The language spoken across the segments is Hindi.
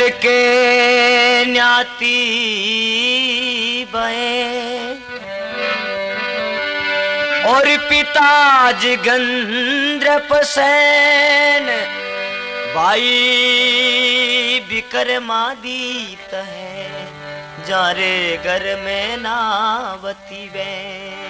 इंद्र के न्याती बए और पिता जगंद्रप सेन भाई विक्रमादित्य है जारे घर में नावती बहन।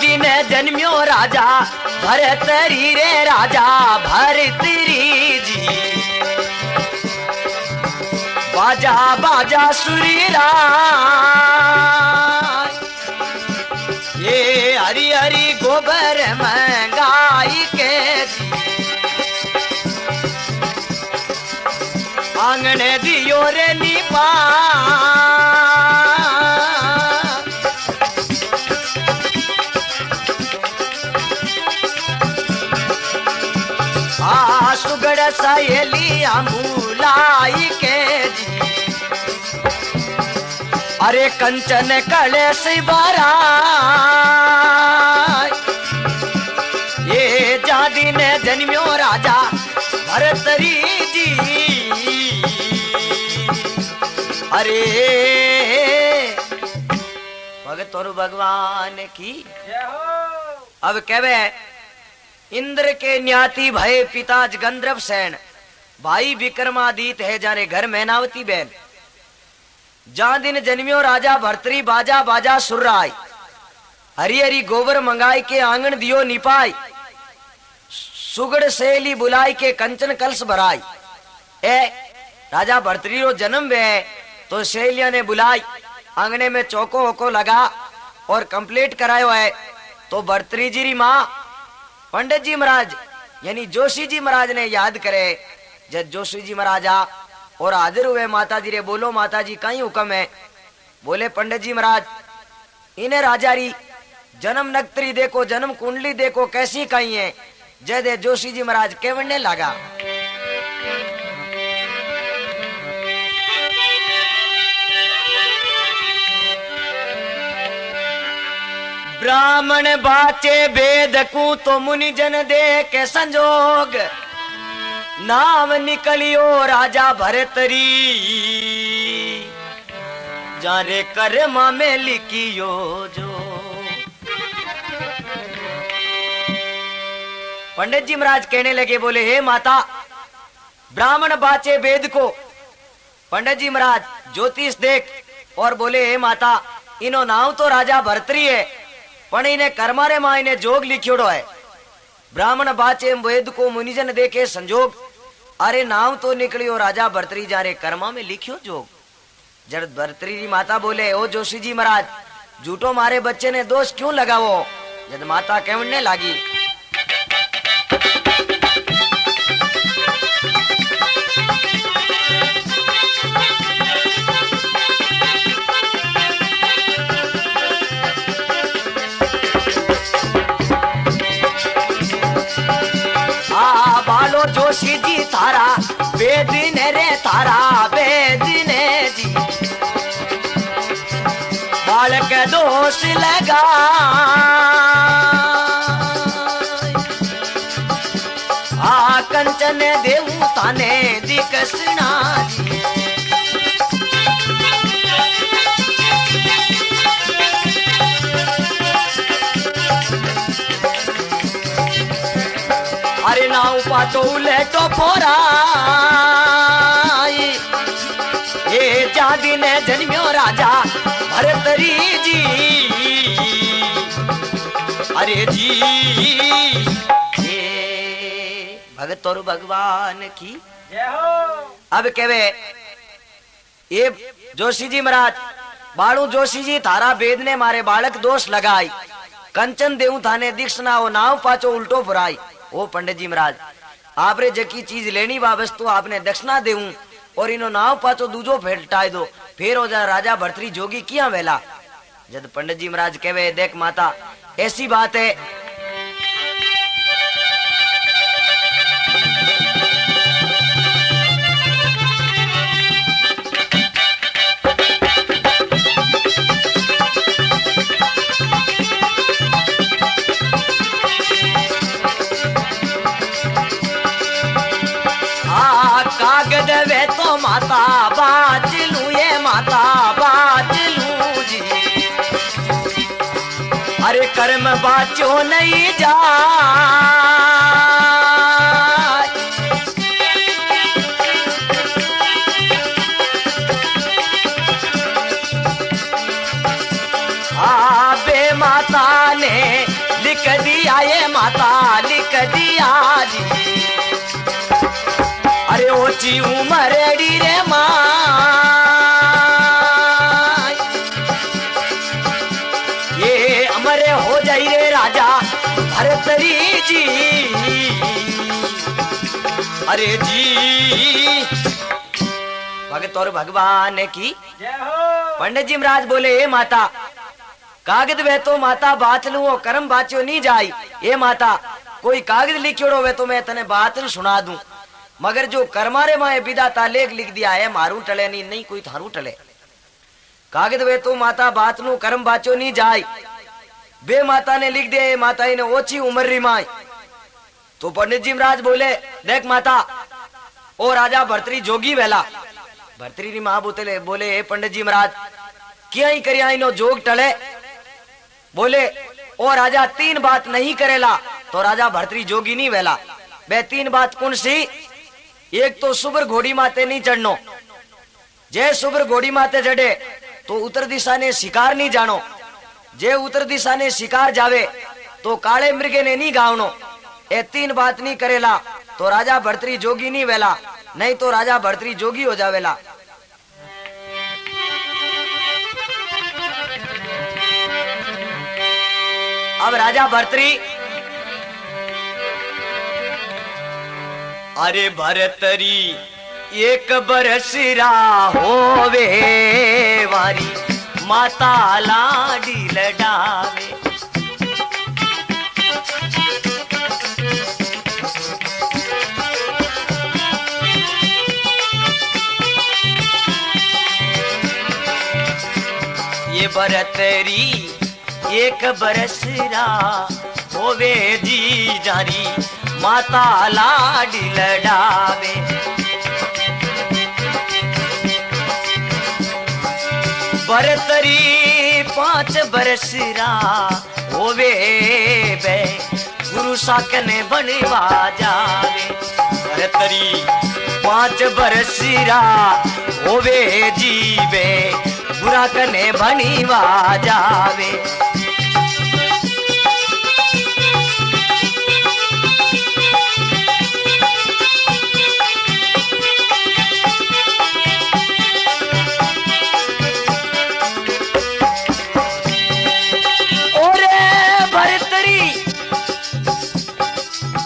दिन जन्म्यो राजा भरतरी रे राजा भरतरी जी बाजा बाजा सुरीरा ये हरी हरी गोबर महंगाई के जी आंगन दियो रे निपा सुगड़ सहेली अमूलाई के जी अरे कंचन कलेश बारा ये जादी ने जन्म्यो राजा भरतरी जी अरे भगत और भगवान की अब कहवे इंद्र के न्याती भय पिता जगंद्रप सेन भाई विक्रमादित्य है जाने घर मैनावती बहन जहां दिन जन्म्यो राजा भरतरी बाजा बाजा सुर्राई हरी हरी गोबर मंगाई के आंगन दियो निपाई सुगड़ सेली बुलाई के कंचन कलश भराई ए राजा भरतरी रो जन्म वे तो सहेलिया ने बुलाई आंगने में चौको होको लगा और कंप्लीट करायो है तो भरतरी जी री माँ पंडित जी महाराज यानी जोशी जी महाराज ने याद करे जब जोशी जी महाराज आ और हाजिर हुए माता जी रे बोलो माता जी कहीं हुक्म है बोले पंडित जी महाराज इन्हें राजा री जन्म नक्षत्री देखो जन्म कुंडली देखो कैसी कहीं है जय दे जोशी जी महाराज केवड़ने लगा ब्राह्मण बाचे वेद को तो मुनि जन दे के संजोग नाम निकलियो राजा भरतरी जारे कर्मा में लिखियो जो पंडित जी महाराज कहने लगे बोले हे माता ब्राह्मण बाचे वेद को पंडित जी महाराज ज्योतिष देख और बोले हे माता इनो नाम तो राजा भरतरी है पण इन्हें कर्मारे मां इन्हें जोग लिखियोड़ो है ब्राह्मण बाचे वेद को मुनिजन देखे संजोग अरे नाम तो निकलियो राजा भरतरी जारे कर्मा में लिखियो जोग जब भरतरी जी माता बोले ओ जोशी जी महाराज झूठो मारे बच्चे ने दोष क्यों लगावो जब माता कहने लगी जोशी जी थारा वेद ने रे थारा वेद ने जी बालक दोष लगा आ कंचन देव ताने दिकसना जी अरे नाउ पाटो लेटो पोरा ये चांदी ने जन्म्यो राजा भरतरी जी अरे जी ये भगत और भगवान की अब कहवे ये जोशी जी महाराज बाळू जोशी जी थारा वेद ने मारे बालक दोष लगाई कंचन देऊ थाने दीक्षना हो नाव पाचो उल्टो फुराई ओ पंडित जी महाराज आपरे जकी चीज लेनी वा वस्तु आपने दक्षिणा देऊं और इनो नाव पाचो दूजो फेटाई दो फिर हो जा राजा भरतरी जोगी किया वेला जब पंडित जी महाराज कहवे देख माता ऐसी बात है कागद वे तो माता बाज लू, ये माता बाज लू जी। अरे कर्म बाचो नहीं जा, बे माता ने लिख दिया, ये माता लिख दिया जी। अरे ओची उमरेडी रे माँ, ये अमरे हो जाई रे राजा भरतरी जी। अरे जी भगत और भगवान की जय हो। पंडित जी महाराज बोले, ए माता कागज वे तो माता बात लू, कर्म बाचो नहीं जाई। ए माता कोई कागज लिखियोड़ो वे तो मैं तने बात सुना दूं, मगर जो कर्मारे माए विधाता लेख लिख दिया है मारू टले नहीं, नहीं कोई थारू टले। कागज वे तो माता बात नू कर्म बाचो नहीं जाय, बे माता ने लिख दिया, माता ने ओछी उम्र री माई। तो पंडित जी महाराज बोले, देख माता ओ राजा भर्तरी जोगी वेला। भर्तरी री मां बोले पंडित जी महाराज क्या ही करिया इनो जोग टले। बोले ओ राजा तीन बात नहीं करेला तो राजा भर्तरी जोगी नहीं वेला। बे तीन बात कौन सी? एक तो सुबर घोड़ी माते नहीं चढ़नो, जे सुबर घोड़ी माते चढ़े तो उत्तर दिशा ने शिकार नहीं जानो, जे उत्तर दिशा ने शिकार जावे तो काले मृगे ने नहीं गावनो। ए तीन बात नहीं करेला तो राजा भर्तरी जोगी नहीं वेला, नहीं तो राजा भर्तरी जोगी हो जावेला। अब राजा भर्तरी, अरे भरतरी एक बरसरा होवे वारी, माता लाडी लडावे। ये भरतरी एक बरसरा होवे जी जारी, माता लाडी लडावे। भरतरी 5 बरसरा होवे बे, गुरु साकने बनवा जावे। भरतरी 5 बरसरा होवे जीवे, बुरा कने बनवा जावे।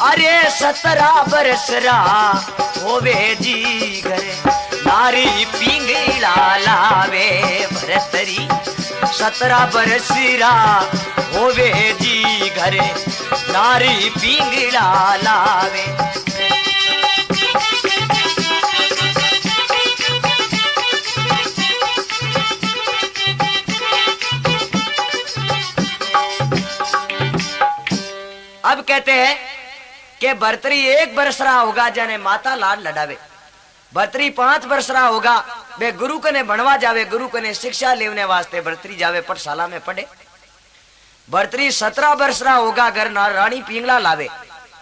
अरे 17 बरसरा होवे जी घरे, नारी पिंगला लावे। भरतरी 17 बरसरा होवे जी घरे, नारी पिंगला लावे। अब कहते हैं कि भरतरी 1 बरसरा होगा जाने माता लाड लडावे। भरतरी 5 बरसरा होगा वे गुरु कने बनवा जावे, गुरु कने शिक्षा लेने वास्ते भरतरी जावे पाठशाला में पढ़े। भरतरी 17 बरसरा होगा घर रानी पिंगला लावे।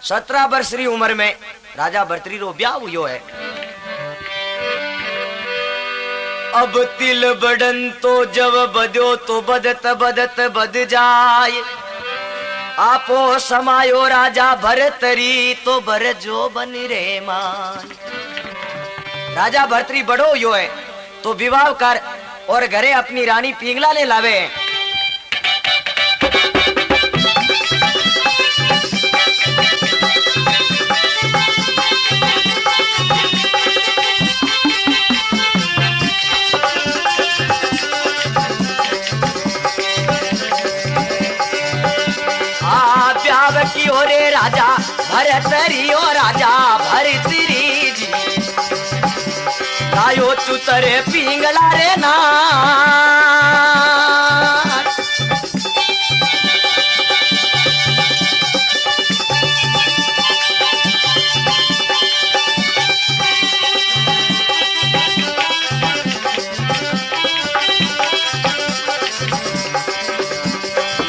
17 बरसरी उम्र में राजा भरतरी रो ब्याह हुयो है। अब तिल बड़न तो जब बदो तो बदत बदत बद जाए, आपो समायो राजा भरतरी तो बर जो बन रे मान। राजा भरतरी बड़ो यो है तो विवाह कर और घरे अपनी रानी पिंगला ने लावे। कियो रे राजा भरतरियो राजा भरतरी जी लायो चुतरे पिंगला रे ना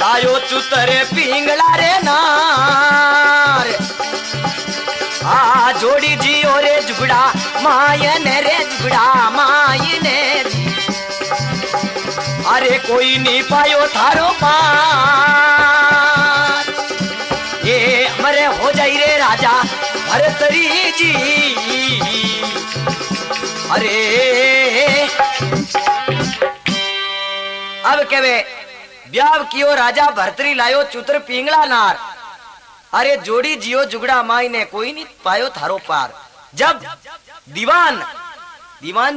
लायो चुतरे पिंगला रे नार आ जोड़ी जियो रे जुगड़ा मायने रे जुगड़ा मायने अरे कोई नहीं पायो थारो पार ये मरे हो जाई रे राजा भरतरी जी अरे अब केवे ब्याव कियो राजा भरतरी लायो चुतर पिंगला नार अरे जोड़ी जियो जुगड़ा माई ने कोई नहीं पायो थारो पार जब दीवान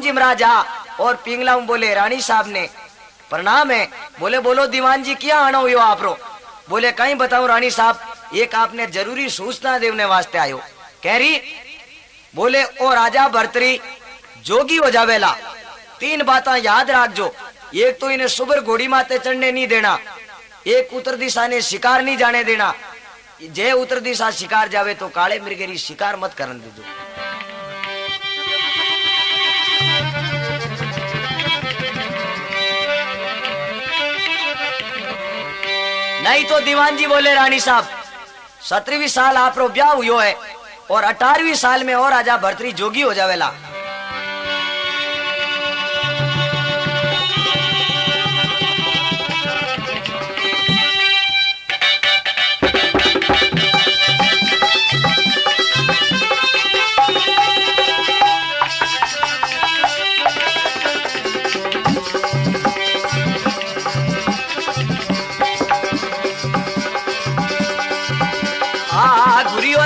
जी महाराजा और पिंगला बोले रानी साहब ने प्रणाम है बोले बोलो दीवान जी क्या आना हुई आप रो बोले कहीं बताऊं रानी साहब एक आपने जरूरी सूचना देने वास्ते आयो कह रही बोले ओ राजा भरतरी जोगी हो जावेला 3 बातें याद रख जो एक तो इन्हें सुबर घोड़ी माते चढ़ने नहीं देना एक उत्तर दिशा ने शिकार नहीं जाने देना जे उत्तर दिशा शिकार जावे तो काले मृगेरी शिकार मत करने दे दो नहीं तो दीवान जी बोले रानी साहब 17वीं साल आप रो ब्याह हुयो है और 18वीं साल में और राजा भरतरी जोगी हो जावेला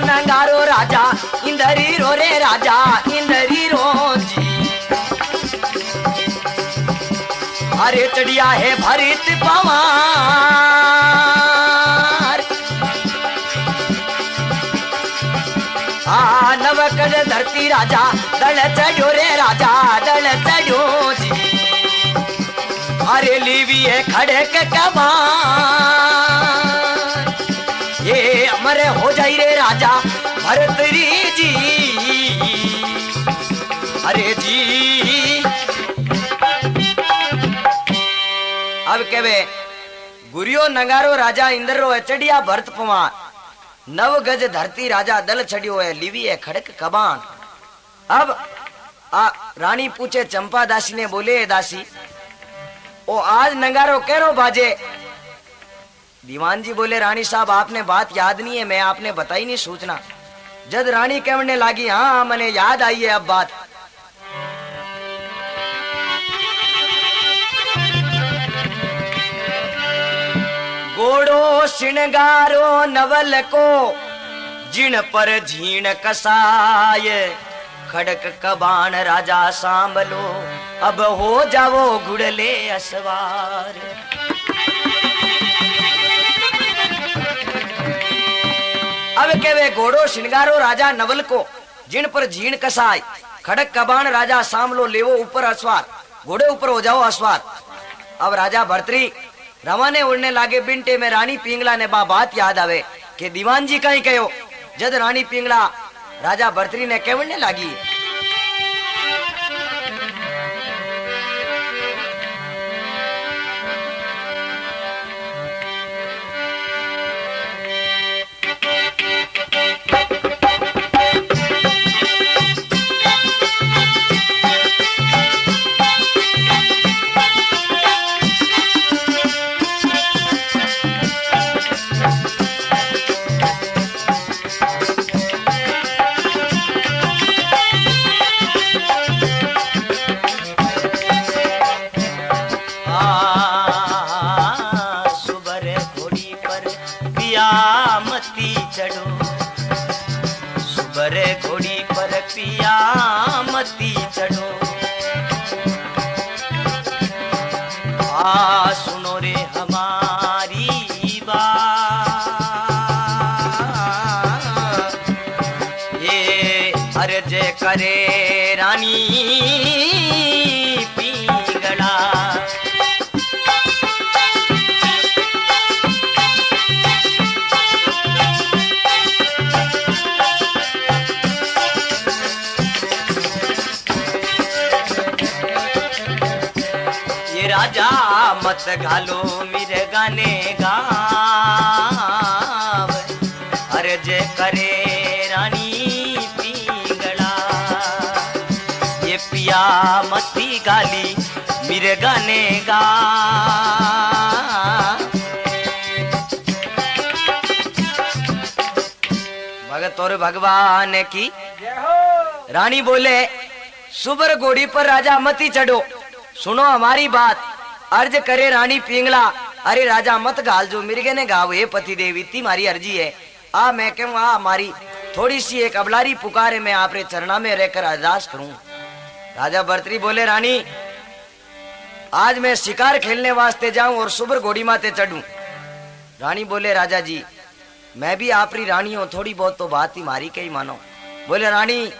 नंगारो राजा इंदरी रो रे राजा इंदरी रो जी अरे चढ़िया है भरित पवार नवकड़ धरती राजा दल चढ़ो रे राजा दल चढ़ो जी अरे लीवी है खड़े के कबार ये अमरे हो जाई रे राजा भरतरी जी अरे जी अब केवे गुरियो नगारो राजा इंद्रो है चढ़िया भरत पवान 9 गज धरती राजा दल चढ़ियो है लिवी है खड़क कबान अब रानी पूछे चंपा दासी ने बोले दासी ओ आज नगारो केरो बाजे दीवान जी बोले रानी साहब आपने बात याद नहीं है मैं आपने बताई नहीं सूचना जद रानी कहने लगी हाँ मैंने याद आई है अब बात गोड़ो श्रृंगारो नवल को जिन पर झीण कसाय खड़क कबान राजा सांभलो अब हो जाओ गुड़ले असवार अब केवे घोड़ो श्रृंगारो राजा नवल को जिन पर झीण कसाय खड़क कबान राजा सामलो लेवो ऊपर असवार घोड़े ऊपर हो जाओ असवार अब राजा भरतरी रवाने उड़ने लागे बिंटे में रानी पिंगला ने बात याद आवे कि दीवान जी कहीं कहो जद रानी पिंगला राजा भरतरी ने कहने लगी मती चढ़ो सुनो रे हमारी बात पिंगला। ये राजा मत घालो मेरे गाने गाव, अरे जे करे रानी पिंगला। ये पिया मती गाली मेरे गाने गा। भगत और भगवान की रानी बोले सुबर घोड़ी पर राजा मती चढ़ो, सुनो हमारी बात। अर्ज करे रानी पिंगला, अरे राजा मत गाल जो मिर्गे ने गाव। हे पति देवी इतनी मारी अर्जी है, आ मैं कहूँ आ हमारी थोड़ी सी एक अबलारी पुकारे, मैं आपरे चरणा में रहकर अरदास करूं। राजा भर्तरी बोले रानी आज मैं शिकार खेलने वास्ते जाऊं और सुबर घोड़ी माते चढ़ूं। रानी बोले राजा जी मैं भी आपरी रानी हूं, थोड़ी बहुत तो बात ही मारी कही मानो। बोले रानी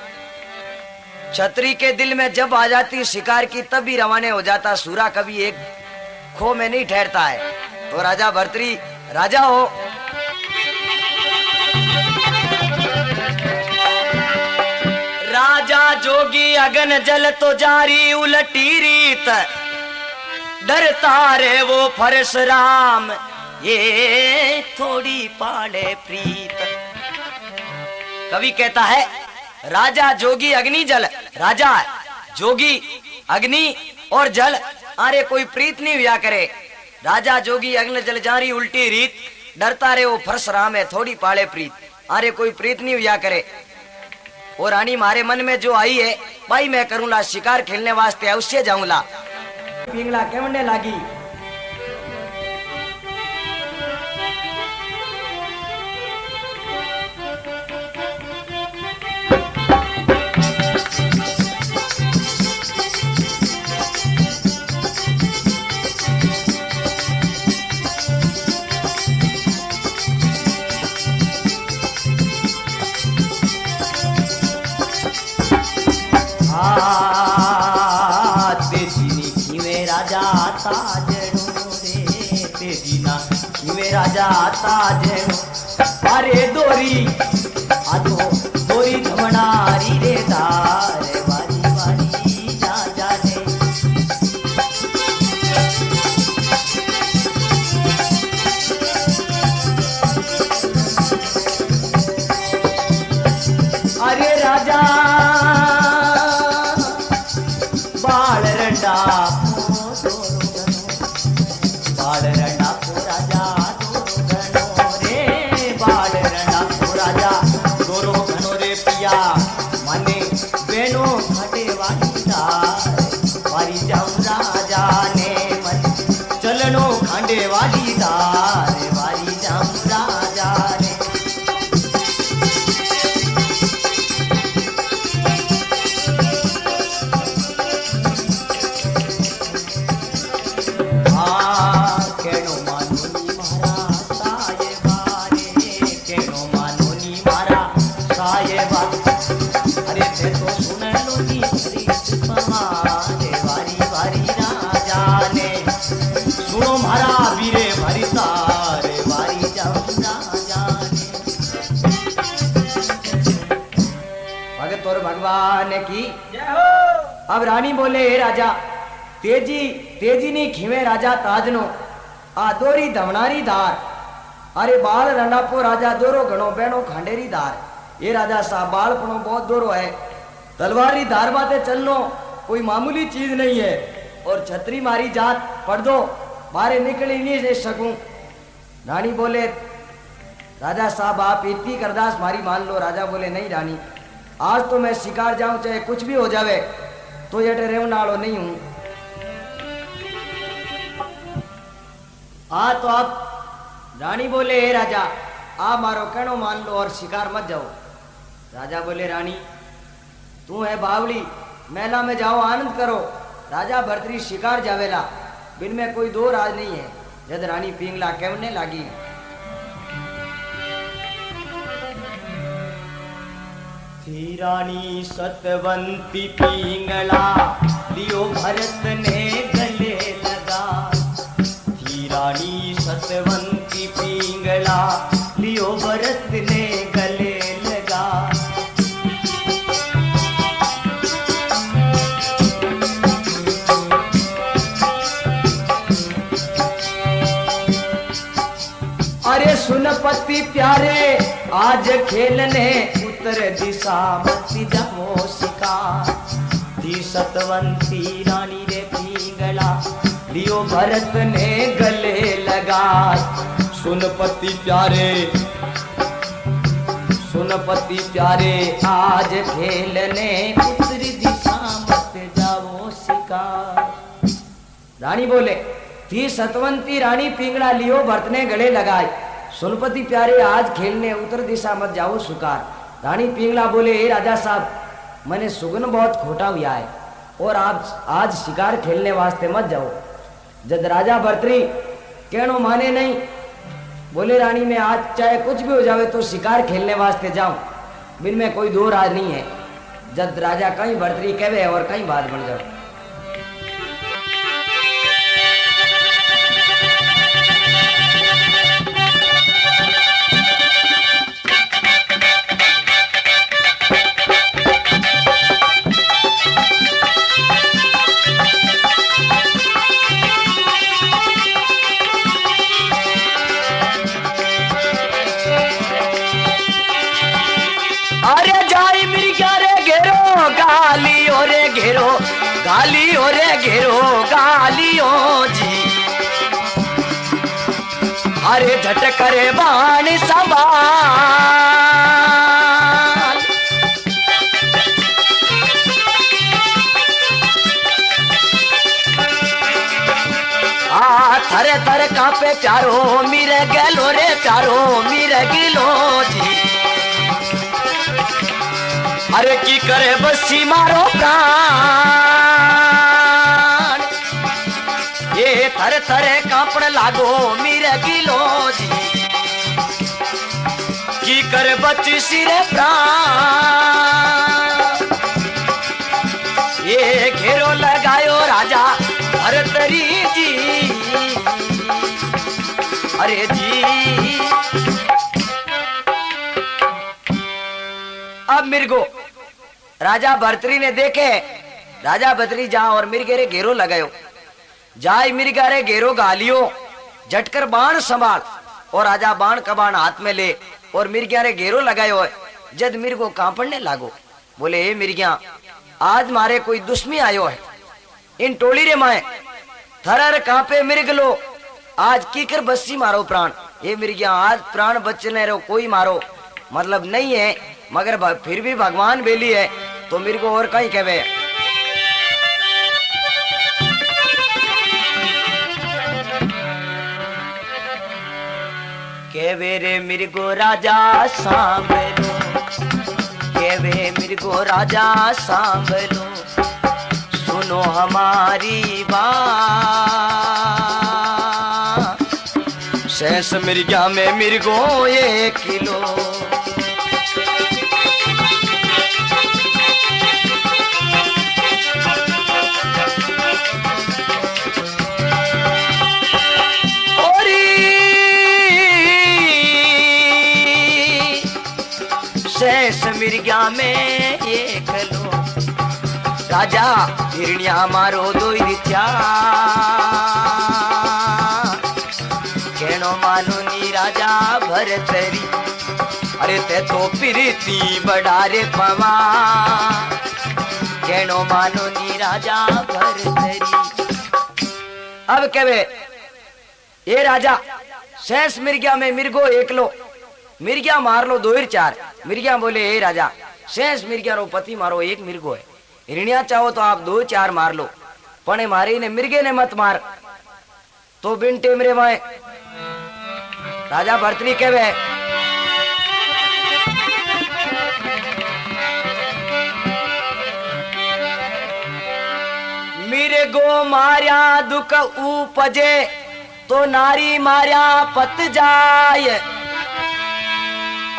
छतरी के दिल में जब आ जाती शिकार की तब भी रवाने हो जाता, सूरा कभी एक खो में नहीं ठहरता है। तो राजा भर्तरी राजा हो, राजा जोगी अगन जल तो जारी उलटी रीत, डरता रे वो परशुराम ये थोड़ी पाले प्रीत। कवि कहता है राजा जोगी अग्नि जल, राजा जोगी अग्नि और जल, अरे कोई प्रीत नहीं हुआ करे। राजा जोगी अग्नि जल जारी उल्टी रीत, डरता रे वो परशुराम है थोड़ी पाले प्रीत, अरे कोई प्रीत नहीं हुआ करे। और रानी मारे मन में जो आई है भाई मैं करूंगा शिकार खेलने वास्ते अवश्य जाऊंगा। पिंगला कहने लगी राजा ताजनो, अरे दोरी आतो दोरी धमनारी रे धारे वारी वारी जा जाने। अरे राजा बाल रंडा बाल रंडा को राजा माने बेनो घटे वाली जाऊं राजा ने मन चलनो खांडे वाली दार वाली जाऊं राजा ने। केनो मानोनी मारा साहेबा रे, केनो मानोनी मारा साहेबा, अरे थे तो सुन लो नी वारी वारी राजा ने। सुनो मारा वीरे भारी तारे वारी जाऊं राजा ने। भगत और भगवान की जय हो। अब रानी बोले हे राजा तेजी तेजी नहीं खीवे राजा ताजनो, आ दोरी धमनारी धार, अरे बाल रंडापो राजा दोरो घणो बेनो खांडेरी धार। ये राजा साहब बालपनो बहुत दोरो है, तलवारी धार बाते चलनो कोई मामूली चीज नहीं है। और छतरी मारी जात पढ़ दो मारे निकल ही नहीं दे सकूं। रानी बोले राजा साहब आप इतनी करदास मारी मान लो। राजा बोले नहीं रानी आज तो मैं शिकार जाऊं चाहे कुछ भी हो जावे, तो ये रेवना वालो नहीं हूं। तो आप रानी बोले हे राजा आप मारो कहनो मान लो और शिकार मत जाओ। राजा बोले रानी तू है बावली, मेला में जाओ आनंद करो। राजा भर्तरी शिकार जावेला, बिन में कोई दो राज नहीं है। जद रानी पिंगला कहने लगी थी रानी सतवंती पिंगला लियो भरत ने गले लगा। थी रानी सतवंती पिंगला लियो भरत ने गले लगा। अरे सुन पति प्यारे आज खेलने उत्तर दिशा मत जाओ शिकार। थी सतवंती रानी रे पिंगला लियो भरत ने गले लगा। सुन पति प्यारे आज खेलने उत्तर दिशा मत जाओ शिकार। रानी बोले थी सतवंती रानी पिंगला लियो भरत ने गले लगाए। सुनपति प्यारे आज खेलने उत्तर दिशा मत जाओ शिकार। रानी पिंगला बोले हे राजा साहब मैंने सुगन बहुत खोटा हुआ है और आप आज शिकार खेलने वास्ते मत जाओ। जब राजा भर्तरी कहनो माने नहीं, बोले रानी में आज चाहे कुछ भी हो जावे तो शिकार खेलने वास्ते जाऊं, बिन में कोई दो राज नहीं है। जब राजा कहीं भर्तरी कहवे और कहीं बात बन जाओ। गालियो रे घेरो गालियो जी। अरे झट करे बाण संभाल। थरे थरे कांपे प्यारो मेरे गेलो रे प्यारो मेरे गिलो जी। अरे की करे बसी मारो प्राण। ये थरे थरे कांपड़ लागो मेरे गिलो जी। की करे बची सिरे प्राण। ये घेरो लगायो राजा भरतरी जी। अरे जी अब मिर्गो राजा भर्तरी ने देखे राजा भर्तरी जा और मिर्गे रे घेरो लगायो। जाय मिर्गा रे घेरो गालियो झटकर बाण संभाल। और राजा बाण कबाण हाथ में ले और मिर्गिया रे घेरो लगायो है। जद मिर्गो कांपड़ने लागो। बोले हे मिर्गिया आज मारे कोई दुश्मनी आयो है। इन टोली रे माए थरर कांपे मिर्ग लो आज कीकर बस्सी मारो प्राण। ये मिर्गिया आज प्राण बचने रो कोई मारो मतलब नहीं है, मगर फिर भी भगवान बेली है तो मेरे को और कहीं कहवे। केवे रे मिर्गो राजा सांभलो। केवे मिर्गो राजा सांभलो। सुनो हमारी बात। शेष मिर्गा में मिर्गो 1 किलो। शेष मिर्गा में 1 लो। राजा हिरण्या मारो 2 रित्या। केनो मानो नी राजा भरतरी। अरे ते तो प्रीति बढ़ारे पवा। केनो मानो नी राजा भरतरी। अब कहवे ये राजा शेष मिर्गा में मिर्गो 1 लो। मिर्गिया मार लो 2 4। मिर्गिया बोले हे राजा शेष मिर्गिया रो पति मारो 1 मिर्गो है। हिरण्या चाहो तो आप 2 4 मार लो, पने मारे ने मिर्गे ने मत मार। तो बिन टेमरे माए राजा भर्तरी कहवे मिर्गो मार्या दुख उपजे तो नारी मार्या पत जाय।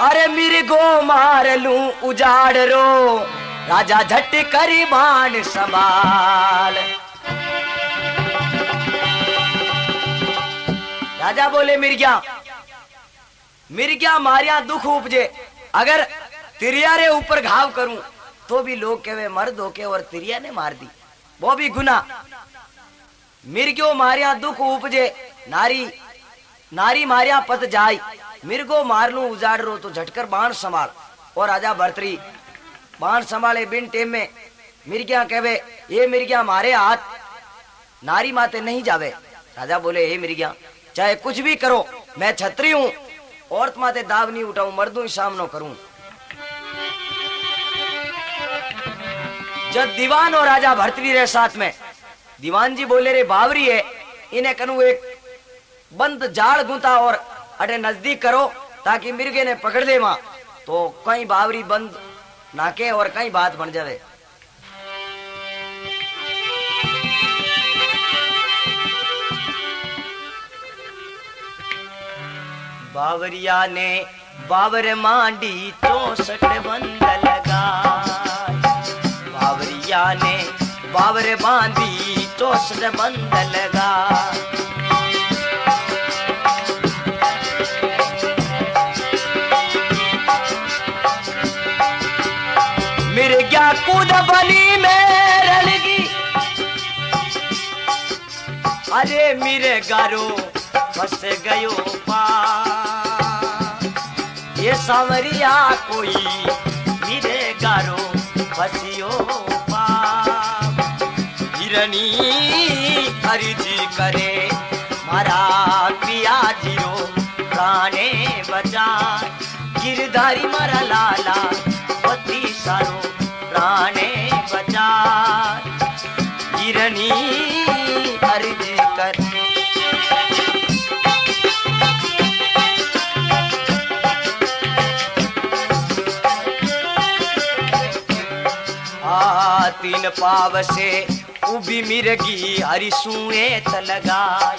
अरे मिर्गो मार लूं उजाड़ रो, राजा झट करी बाण संभाल। राजा बोले मिर्ग्या, मिर्ग्या मारिया दुख उपजे, अगर तिरिया रे ऊपर घाव करूं तो भी लोग कहे मर्द होके और तिरिया ने मार दी, वो भी गुना। मिर्ग्यो मारिया दुख उपजे, नारी नारी मारिया पत जाय, मिर्गो मार लूं उजाड़ रो तो झटकर बाण संभाल। और राजा भर्तरी बाण संभाले बिन टेम में मिर्ग्या कहे ये मिर्ग्या मारे हाथ नारी माते नहीं जावे। राजा बोले हे मिर्ग्या चाहे कुछ भी करो, मैं छत्री हूं, औरत माते दाव नहीं उठाऊं, मर्दों ही सामनो करूं। जब दीवान और राजा भर्तरी रहे साथ में, दीवान जी बोले रे बावरी है, इन्हें कनु एक बंद जाल गुंता और अटे नजदीक करो ताकि मिर्गे ने पकड़ ले वहां, तो कहीं बावरी बंद नाके और कहीं बात बन जावे। बावरिया ने बावर मांडी 64 बंद लगा, बावरिया ने बावर बांधी 64 बंद लगा। मिर्ग्या कूद बनी में रलगी, अरे मेरे गारो फंस गयो पार, ये सांवरिया कोई मेरे गारो फंसियो पार। हिरनी अर्जी करे मारा पिया जीरो प्राणे बचा, गिरधारी मारा लाला पति सारो प्राणे बचा। हिरनी अर्जी कर तीन पाव से उभी मिर्गी हरिसूए तलगाई,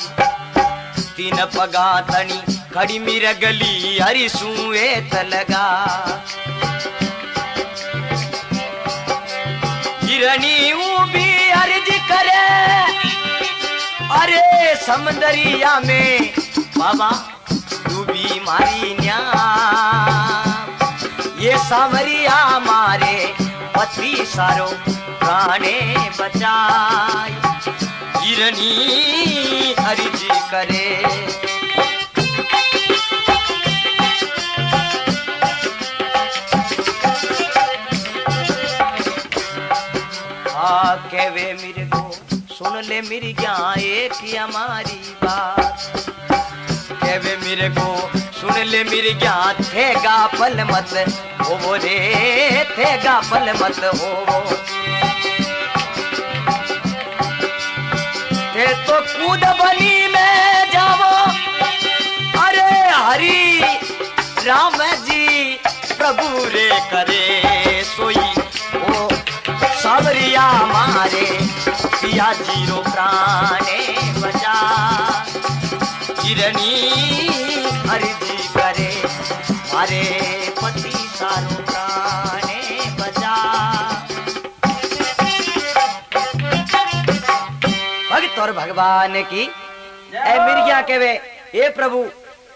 तीन पगा तनी खड़ी मिर्गली हरिसूए तलगा। हिरनी उभी अर्ज करे, अरे समंदरिया में बाबा डूबी मारी न्या, ये सांवरिया मारे पति सारो प्राणे बचाई। हिरनी अर्जी करे, आ कहवे मिर्गो सुन ले मिर्ग्या एक हमारी बात, कहवे मिर्गो सुन ले मिर्ग्या थेगा पल मत हो रे, थेगा पल मत हो। थे तो कूद बनी में जावो, अरे हरि राम जी प्रभु रे करे सोई, ओ सांवरिया मारे पिया जीरो प्राणे बचा। हिरनी अर्जी करे मारे पति सारो प्राणे बचा। भक्त और भगवान की ए मिर्ग्या कहवे ए प्रभु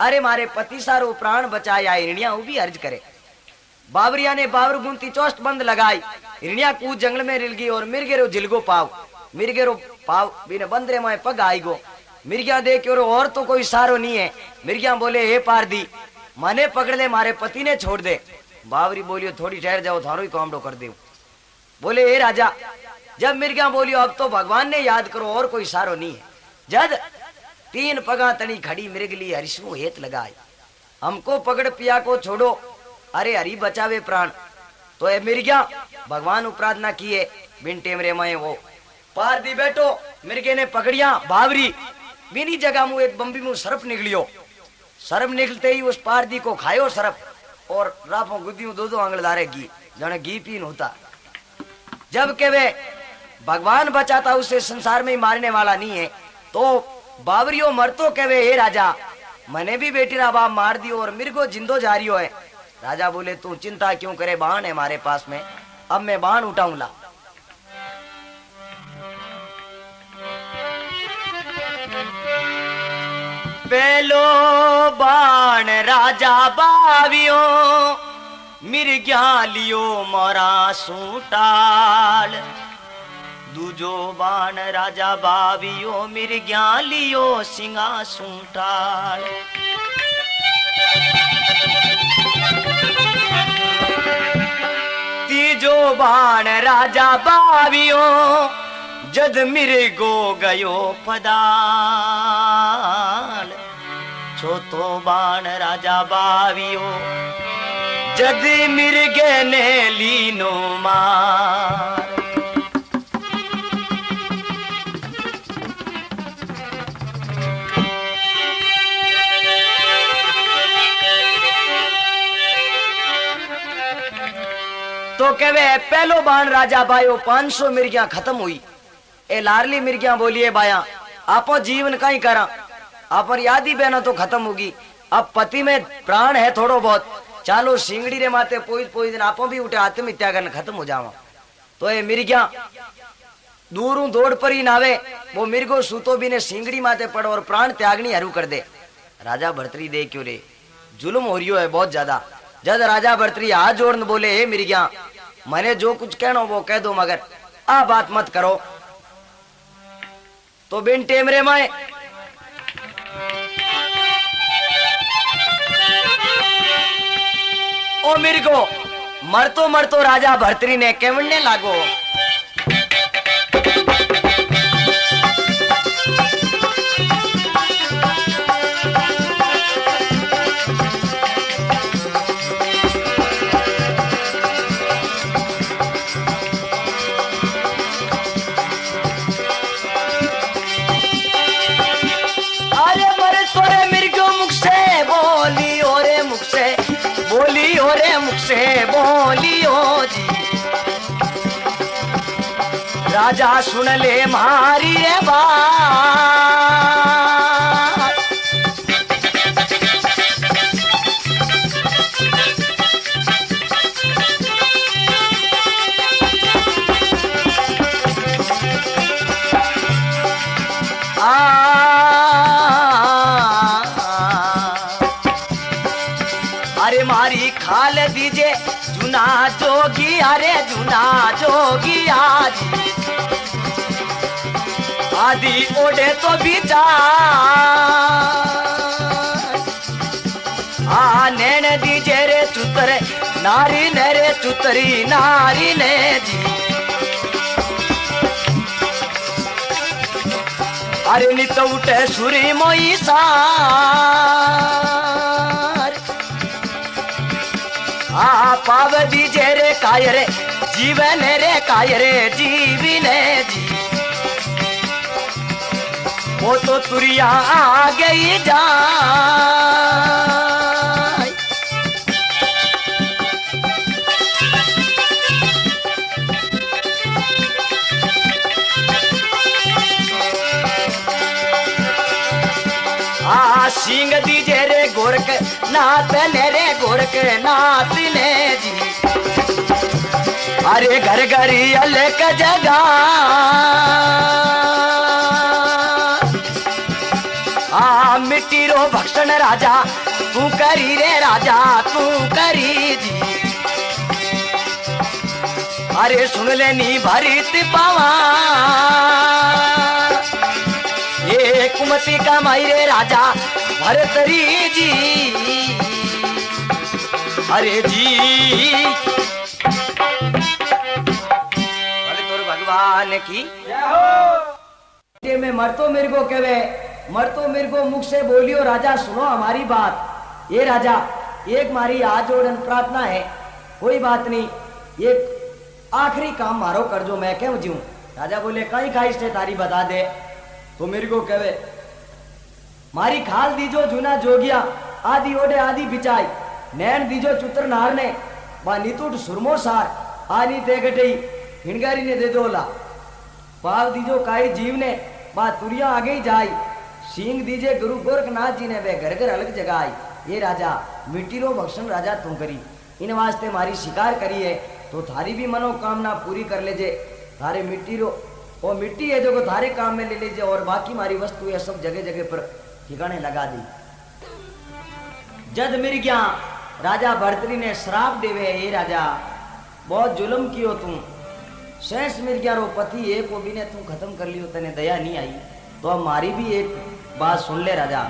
अरे मारे पति सारो प्राण बचाया। हिरनिया भी अर्ज करे, बावरिया ने बावर गुंती 64 बंद लगाई, हिरनिया कूद जंगल में रिल गई और मिर्गेरो जिलगो पाव, मिर्गेरो पाव बिना बंदरे में पग आई गो। मिर्ग्या देख और तो कोई सारो नहीं है। मिर्ग्या बोले हे पारदी मने पकड़ ले, मारे पति ने छोड़ दे। बावरी बोलियो थोड़ी ठहर जाओ, थारो ही काम कर दे। बोले हे राजा, जब मिर्ग्या बोलियो अब तो भगवान ने याद करो और कोई सारो नहीं है। जद 3 पगा तनी खड़ी मिर्गली हरिशु हेत लगाई, हमको पकड़ पिया को छोड़ो, अरे हरि बचावे प्राण। तो ए मिर्ग्या भगवान प्रार्थना किए बिन टेमरे में वो पार दी बैठो। मिर्गे ने पकड़िया बावरी बिनी जगह मुँह एक बम्बी मुँह सरप निकलियो। सरप निकलते ही उस पार दी को खायो सरप और राफों गुद्दियों 2-2 आंगल दारे घी जाने घी पीन होता। जब के वे भगवान बचाता उसे संसार में ही मारने वाला नहीं है, तो बावरियो मरतो कहवे हे राजा मने भी बेटी रा बाप मार दियो और मिर्गो जिंदो जा रियो है, राजा बोले तू चिंता क्यों करे, बाण है हमारे पास में, अब मैं बाण उठाऊंगा। पहलो बाण राजा बावियो मिर्ग्या लियो मोरा सूटाल, दूजो बाण राजा बावियो मिर्ग्या लियो सिंगा सूटाल। तीजो बाण राजा बावियो जद मिर्गो गयो पदाल, चौथो बाण राजा बावियो जद मिर्गे ने लीनो मार। तो कहवे पहलो बाण राजा बायो 500 मिर्गियां खत्म हुई। ए लारली मिर्गियां बोलिए बाया आपो जीवन कहीं करा, आप याद ही बहना तो खत्म होगी। अब पति में प्राण है थोड़ो बहुत, चालो सिंगड़ी रे माते पोई दिन आपो भी उठे आत्महत्या करने खत्म हो जावा। तो ये मिर्गियां दूरों दौड़ पर ही नावे, वो मिर्गो सूतो भी ने सिंगड़ी माते पड़ो और प्राण त्यागनी हरू कर दे। राजा भर्तरी दे क्यों रे, जुल्म हो रियो है बहुत ज्यादा। जद राजा भर्तरी हाथ जोड़न बोले हे मिर्गियां मैंने जो कुछ कहना वो कह दो, मगर आ बात मत करो। तो बिन टेमरे में ओ मिर्गो मरतो मरतो राजा भर्तरी ने केवड़ने लागो। से बोलियो जी राजा सुन ले मारी रे बात। अरे मारी खाल दीजे जुना जोगी, अरे जुना जोगी आदि ओढ़े तो विचार। नैन दीजे रे चुतर नारी ने रे चुतरी नारी ने जी। अरे नित उठे सुरी मोई सार, पाव दीजे रे कायरे जीवन रे कायरे जीवी ने जी। वो तो तुरिया आ गई जाए। सिंह दीजे रे गोरख नाथ ने रे गोरख नाथ ने जी। अरे घर घरी अलग जगह मिट्टी रो भक्षण राजा तू करी रे राजा तू करी जी। अरे सुन लेनी भरित पावा ये कुमति का माई रे राजा भरतरी जी। अरे जी भगवान की में मरतो मेरे को कहवे, मरतो मेरे को मुख से बोलियो राजा सुनो हमारी बात। ये राजा एक मारी हाथ जोड़न प्रार्थना है, कोई बात नहीं, ये आखिरी काम मारो कर जो मैं क्यों जीऊं। राजा बोले कई खाइश थे तारी बता दे। तो मेरे को कहवे मारी खाल दीजो जूना जोगिया आदि ओडे आदि बिचाई, नैन दीजो चुतर नार ने बा नितुट सुरमो सार आनी ते गटई हिणगारी ने दे दोला, पाव दीजो काई जीव ने बा तुरिया आगे ही जाई, सींग दीजे गुरु गोरखनाथ जी ने वे घर घर अलग जगाई। ये राजा मिट्टी रो भक्षण राजा तू करी, इन वास्ते मारी शिकार करी है, तो थारी भी मनोकामना पूरी कर लेजे। थारे मिट्टी रो वो मिट्टी है जो को थारे काम में ले लीजिए, और बाकी मारी वस्तु है सब जगह जगह पर ठिकाने लगा दी। जद मिर गया राजा भर्तरी ने श्राप देवे, ये राजा बहुत जुल्म कियो तुम, शेष मिर गया रो पति एक को भी ने तू खत्म कर लियो, तने दया नहीं आई, तो अब मारी भी एक बात सुन ले राजा।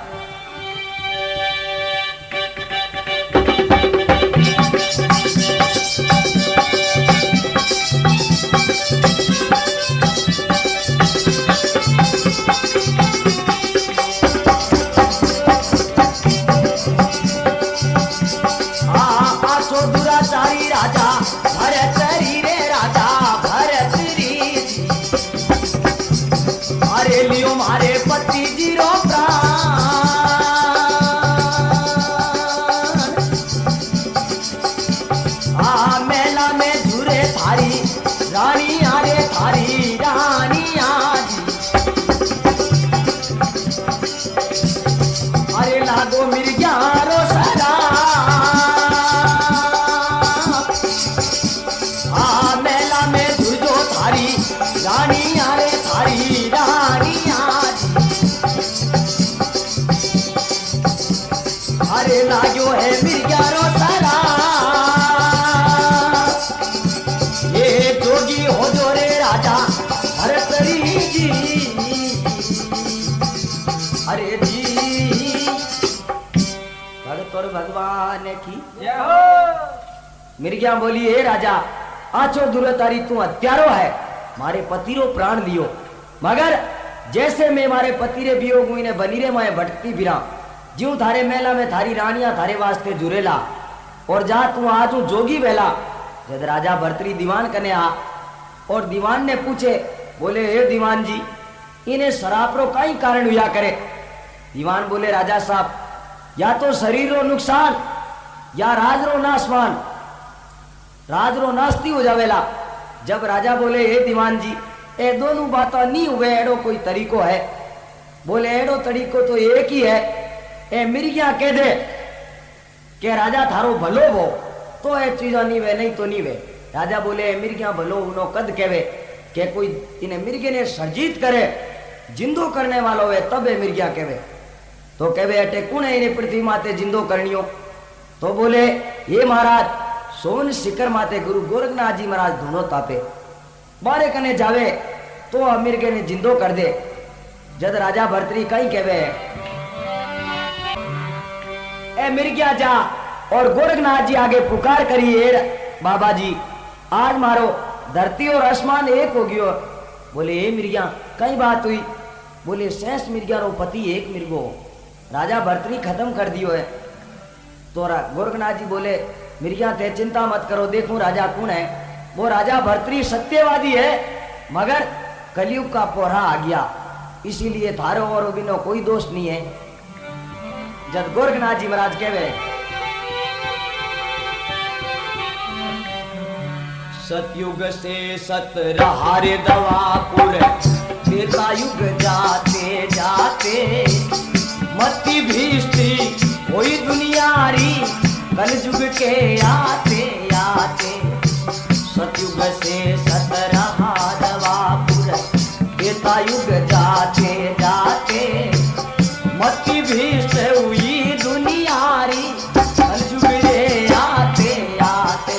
भगवान की मिर्गिया बोली, हे राजा आचो दुर्तारी तू हत्यारो है, मारे पति रो प्राण लियो, मगर जैसे मैं मारे पति रे वियोग हुई ने बनी रे मैं भटकती फिरा, ज्यों थारे मेला में थारी रानिया थारे वास्ते जुरेला, और जा तू आचो जोगी बेला। जब राजा भर्तरी दीवान कने आ, और दीवान ने पूछे, बोले हे दीवान जी इन्हें शराब रो कई कारण हुआ करे। दीवान बोले, राजा साहब या तो शरीर रो नुकसान या राज रो नाशवान, राज रो नास्ती हो जावेला। जब राजा बोले, हे दीवान जी ए दोनों बातें नहीं हुए, एडो कोई तरीको है? बोले एडो तरीको तो एक ही है, ए मिर्गिया कह दे के राजा थारो भलो वो, तो ए चीजा नहीं वे, नहीं तो नहीं वे। राजा बोले मिर्गिया भलो उनो कद कहवे के कोई इन्हें मिर्गे ने सर्जित करे, जिंदो करने वालो वे तब ए मिर्गिया कहवे। तो कहवे अटे कौन है इन्हें पृथ्वी माते जिंदो करनियो? तो बोले ये महाराज सोन शिखर माते गुरु गोरखनाथ जी महाराज धुनो तापे, बारे कने जावे तो मिर्गे ने जिंदो कर दे। जद राजा भर्तरी कहीं कहवे ए मिर्गिया जा, और गोरखनाथ जी आगे पुकार करिए, बाबा जी आज मारो धरती और आसमान एक हो गयो। बोले ए मिर्गिया कई बात हुई? बोले शेष मिर्गिया रो पति एक मिर्गो, राजा भर्तरी खत्म कर दियो है। तो गोरखनाथ जी बोले मिर्गिया ते चिंता मत करो, देखूं राजा कौन है। वो राजा भर्तरी सत्यवादी है, मगर कलयुग का पोरा आ गया, इसीलिए थारो और बिनो कोई दोष नहीं है। जब गोरखनाथ जी महाराज कहवे सतयुग से सत रहा रे दवापुर, त्रेता युग जाते जाते मति भीष्टी कोई दुनियारी, कल युग के आते आते। सतयुग से सत रहा दवापुर, त्रेता युग जाते जाते मति भीष्ट हुई दुनियारी, कल युग रे आते आते।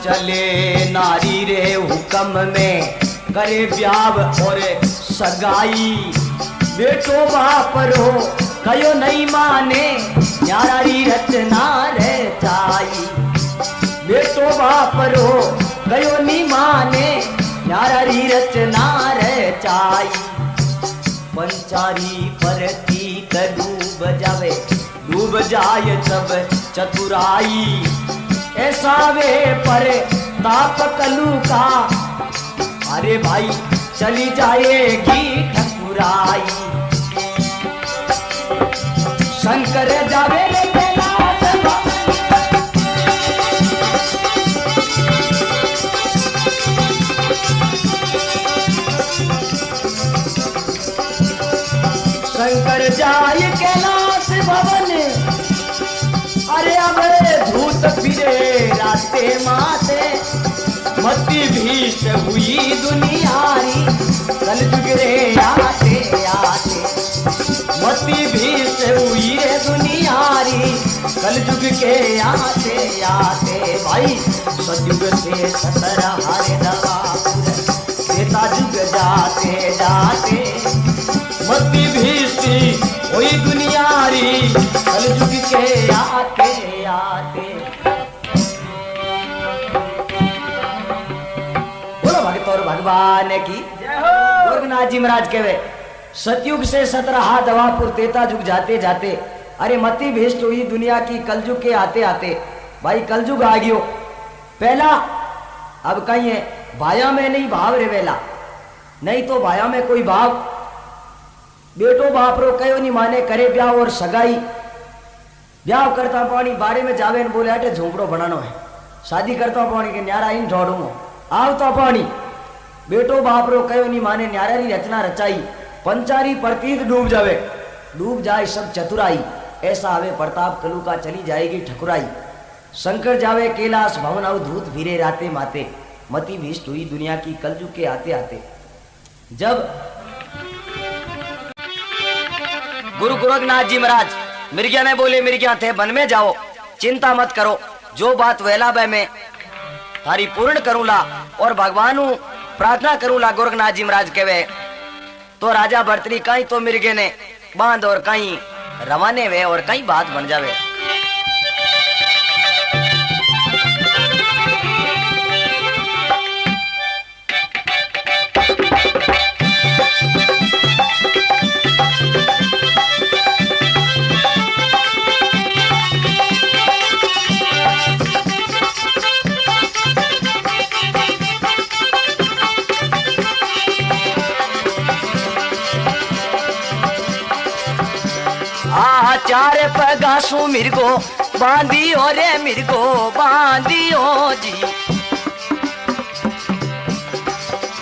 चले नारी रे हुक्म में, करे ब्याव और सगाई, बेटो बाप रो कयो नहीं माने, न्यारी रचना रे चाई। बेटो बाप रो कयो नहीं माने, न्यारी रचना रे चाई। पंचारी परती डूब जावे, डूब जाए सब चतुराई, ऐसा वे पर ताप कलू का, अरे भाई चली जाएगी ठकुराई। शंकर जावे रे कैलाश अरे अबे भूत फिरे रास्ते माते मती भीष्ट हुई दुनियारी कलयुग रे आते आते मती भीष्ट हुई रे दुनियारी कलयुग के आते आते भाई सतयुग से सतरा हारे दवा त्रेता युग जाते जाते मती भीष्ट हुई दुनियारी कलयुग के आते आते। भगवान की गोरखनाथ जी महाराज कहे सतयुग से 17 दवापुर त्रेता युग जाते जाते अरे मती भीष्ट हुई दुनिया की कलयुग के आते आते भाई कलयुग आ गयो पहला अब कहीं है भाया में नहीं भाव रे वेला नहीं तो भाया में कोई भाव बेटो बाप रो कयो नहीं माने करे ब्याह और सगाई ब्याह करता पानी बारे में जावे ने बोले अटे झोंपड़ो बनानो है शादी करता पानी के न्यारा इन ढोड़ूंगो आवता पानी बेटो बाप रो कयो नहीं माने न्यारा री रचना रचाई पंचारी प्रतीत डूब जाए सब चतुराई ऐसा आवे प्रताप कलू का चली जाएगी ठकुराई शंकर जावे कैलाश भवन अवधूत भीरे राते माते मती भीष्ट हुई दुनिया की कलयुग के आते आते। जब गुरु गोरखनाथ जी महाराज मिर्गिया ने बोले मिर्गिया थे वन में जाओ चिंता मत करो जो बात वेला में थारी पूर्ण करूंला और भगवान प्रार्थना करूंला गोरखनाथ जी महाराज कहे तो राजा भर्तरी कहीं तो मिर्गे ने बांध और कहीं रवाने वे और कहीं बात बन जावे। चार पगासू मिर्गो बांधियो रे मिर्गो बांधियो जी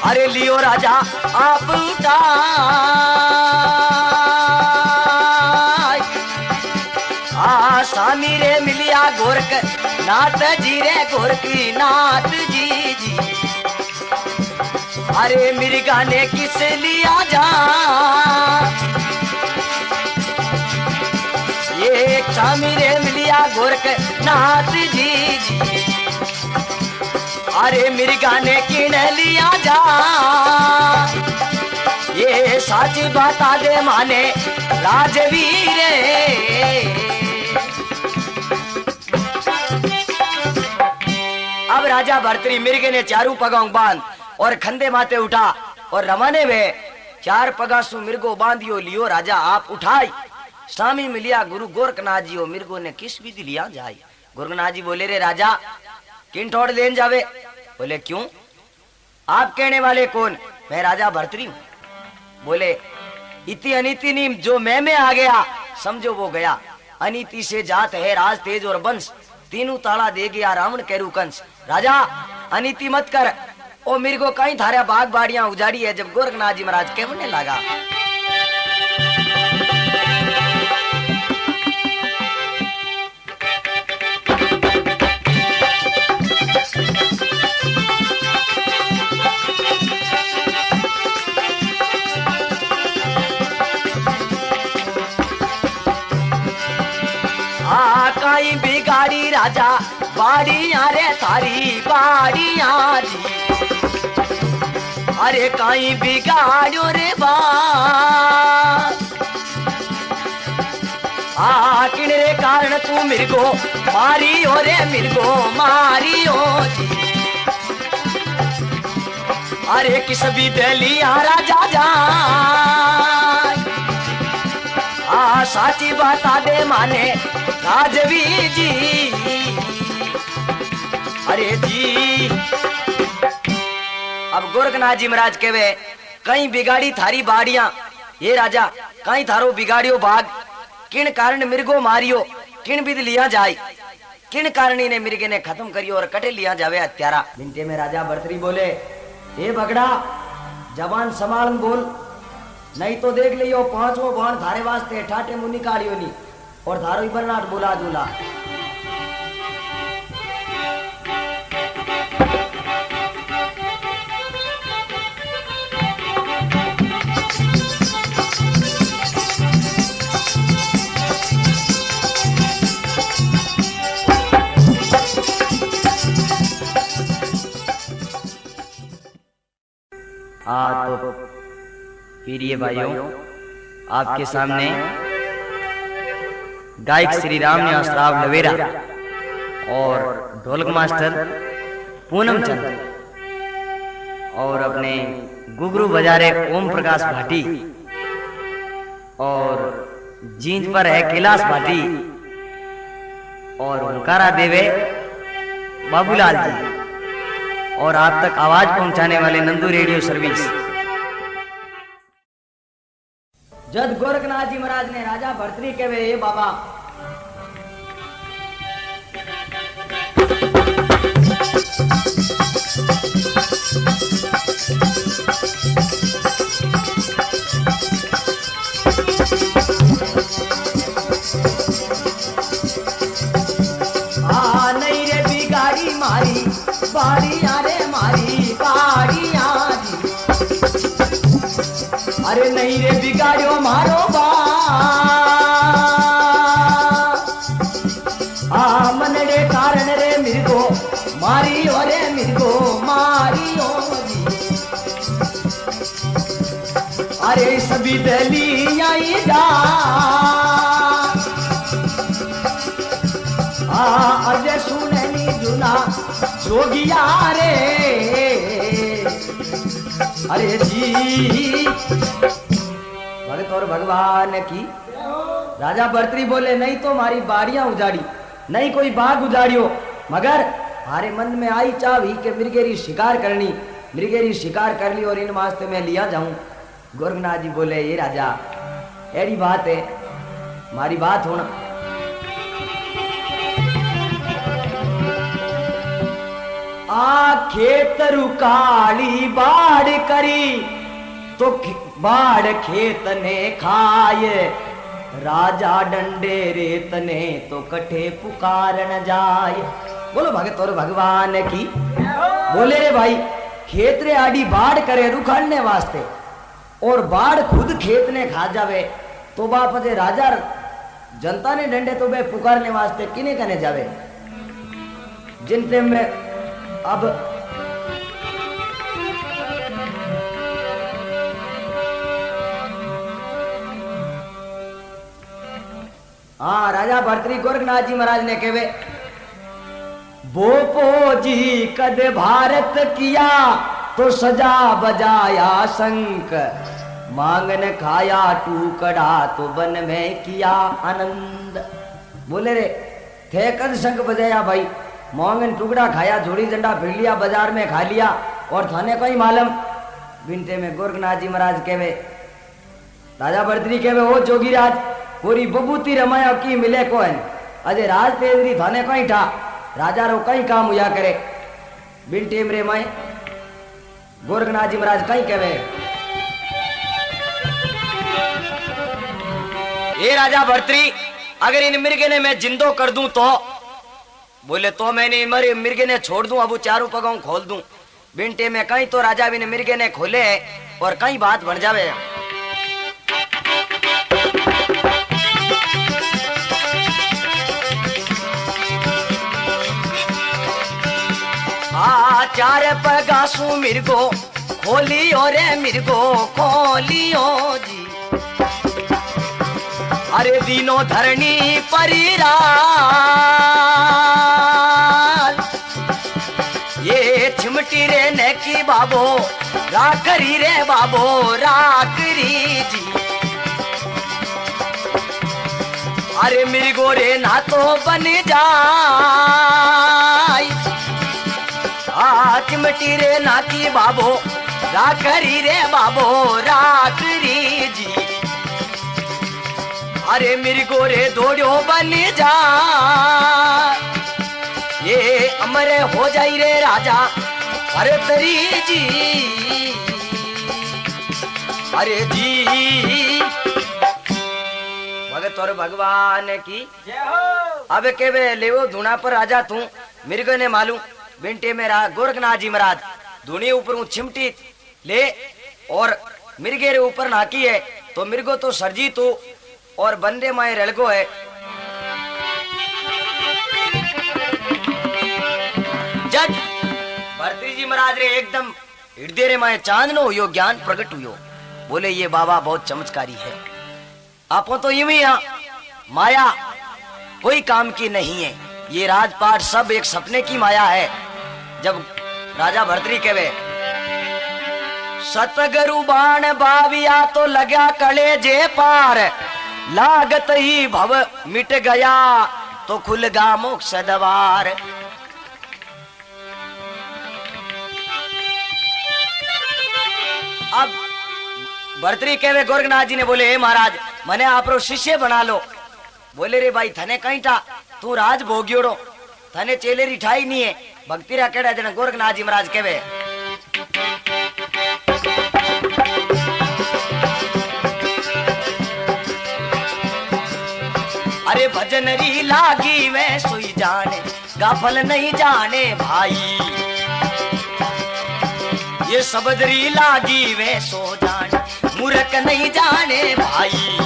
अरे लियो राजा आप उठा स्वामी रे मिलिया गोरख नाथ जी रे गोरखी नाथ जी जी अरे मिर्गा ने किस लिया जा ये स्वामी रे मिलिया गोरख नाथ जी जी अरे मिर्गा ने किन लिया जा ये सच बता दे माने राजवीर अब राजा भर्तरी मिर्गे ने चारू पगाओं बांध और खंदे माते उठा और रवाने में 4 पगासु मिर्गो बांधियो लियो राजा आप उठाई स्वामी मिलिया गुरु गोरखनाथ जी मिर्गो ने किस विधि लिया जाए। गोरखनाथ जी बोले रे राजा किन ठोड़ लेन जावे बोले क्यों आप कहने वाले कौन मैं राजा भर्तरी हूं बोले इति अनिति नीम जो मैं में आ गया समझो वो गया अनिति से जात है राज तेज और वंश तीनों ताला दे गया रावण केरू कंस राजा अनिति मत कर ओ मिर्गो कहीं थारा बाग बाड़ियां उजाड़ी है। जब गोरखनाथ जी महाराज कहने लगा कहीं बिगाड़ी राजा बाड़ियां रे थारी बाड़ियां जी अरे कहीं बिगाड़ो रे किन रे कारण तू मिर्गो मारियो रे मिर्गो मारियो जी अरे किस भी दलिया राजा जा साची बता दे माने राजवी जी अरे जी। अब गोरखनाथ जी महाराज कहे कहीं बिगाड़ी थारी बाड़ियां ये राजा कहीं थारो बिगाड़ियो बाग किन कारण मिर्गो मारियो किन विध लिया जाए किन कारणी ने मिर्गे ने खत्म करियो और कटे लिया जावे हत्यारा। मिनटे में राजा भर्तरी बोले हे बगड़ा जवान संभाल बोल नहीं तो देख लियो 5वां बाण थारे वास्ते ठाटे मुनि काढ़ियो नी और थारो बरनाट बोला दूला प्रिय भाइयों, आपके सामने गायक श्री राम निवास राव लवेरा और ढोलक मास्टर पूनम चंद और अपने गुगरू बजारे ओम प्रकाश भाटी और जींद पर है कैलाश भाटी और हुंकारा देवे बाबूलाल जी और आप तक आवाज पहुंचाने वाले नंदू रेडियो सर्विस। जद गोरखनाथ जी महाराज ने राजा भर्तरी के वे बाबा नहीं रे बिगाड़ी मारी बाड़िया रे मारी बाड़िया जी, अरे नहीं रे बिगाड़ो मारो बा मन रे कारण रे मिर्गो मारी ओ रे मिर्गो मारी ओ जी, अरे सभी दली आई जा अजय सुननी जुना जोगिया रे, अरे जी भगत और भगवान की। राजा भर्तरी बोले नहीं तो हमारी बाड़ियां उजाड़ी, नहीं कोई बाग उजाड़ियो, मगर हमारे मन में आई चावी के मृगेरी शिकार करनी, मृगेरी शिकार कर ली और इन वास्ते में लिया जाऊं। गोरखनाथ जी बोले ये राजा ऐसी बात है, हमारी बात होना। खेत रुकाली बाढ़ करी तो बाढ़ खेत ने खाए, राजा डंडे रेत ने तो कठे पुकार न जाए। बोलो भगत और भगवान की। बोले रे भाई खेत रे आड़ी बाढ़ करे रुखाड़ने वास्ते और बाढ़ खुद खेत ने खा जावे तो बाप जे राजा जनता ने डंडे तो बे पुकारने वास्ते किने कने जावे। जिन टाइम में अब हाँ राजा भर्तरी गोरखनाथ जी महाराज ने कहे बोपो जी कद भारत किया तो सजा बजाया शंख, मांगन खाया टूकड़ा तो वन में किया आनंद। बोले रे थे कद शंख बजाया भाई, मोंगन टुकड़ा खाया, झोड़ी झंडा फिर लिया, बाजार में खा लिया और थाने कोई मालूम। बिनते में गोरखनाथ जी महाराज कहवे राजा भर्तरी कहवे ओ जोगीराज पूरी बबूती रमाया की मिले को है अजय राज तेजरी थाने कहीं था राजा रो कहीं काम हुआ करे। बिनते रे माए गोरखनाथ जी महाराज कहीं कहवे ये राजा भर्तरी अगर इन मिर्गे ने मैं जिंदो कर दूं तो बोले तो मैंने मरे मिर्गे ने छोड़ दूं, अब चारों पगाऊ खोल दूं। बिनते में कहीं तो राजा भी ने मिर्गे ने खोले और कहीं बात बन जावे। चार पगासू मिर्गो खोलियो रे मिर्गो खोलियो जी, अरे दीनो धरणी परिरा ये छिमटी रे ने की बाबो राकरी रे बाबो राकरी जी, अरे मिर्गो रे ना तो बन जाय चिमटी रे ना की बाबो राकरी रे बाबो राकरी जी, अरे मिर्गो रे दौड़ो बन जा ये अमरे हो जाई रे राजा अरे तरी जी, अरे जी भगत और भगवान की जय हो। अब केवे लेवो धुना पर राजा तू मिर्गो ने मालूम। बिनते मेरा गोरखनाथ जी महाराज धुनी ऊपर चिमटी ले और मिर्गे रे ऊपर नाकी है तो मिर्गो तो सरजी तू और बंदे माए रलगो है। जज भर्तरी जी महाराज रे एकदम हृदय रे माए चांदनो हुयो ज्ञान प्रकट हुयो। बोले ये बाबा बहुत चमत्कारी है। आपो तो यूं ही माया कोई काम की नहीं है, ये राजपाट सब एक सपने की माया है। जब राजा भर्तरी कहवे सतगुरु बाण बाविया तो लगा कले जे पार, लागत ही भव मिट गया तो खुलगा मोक्ष द्वार। अब भर्तरी कहवे गोरखनाथ जी ने बोले हे महाराज मने आपरो शिष्य बना लो। बोले रे भाई थने कहीं था, तू राज भोग्योड़ो, थने चेलेरी ठाई नहीं है। भक्तिरा केड़ा जने गोरखनाथ जी महाराज कहवे अरे भजन री लागी वे सोई जाने, गाफल नहीं जाने भाई। ये सबदरी लागी वे सो जाने, मूर्ख नहीं जाने भाई।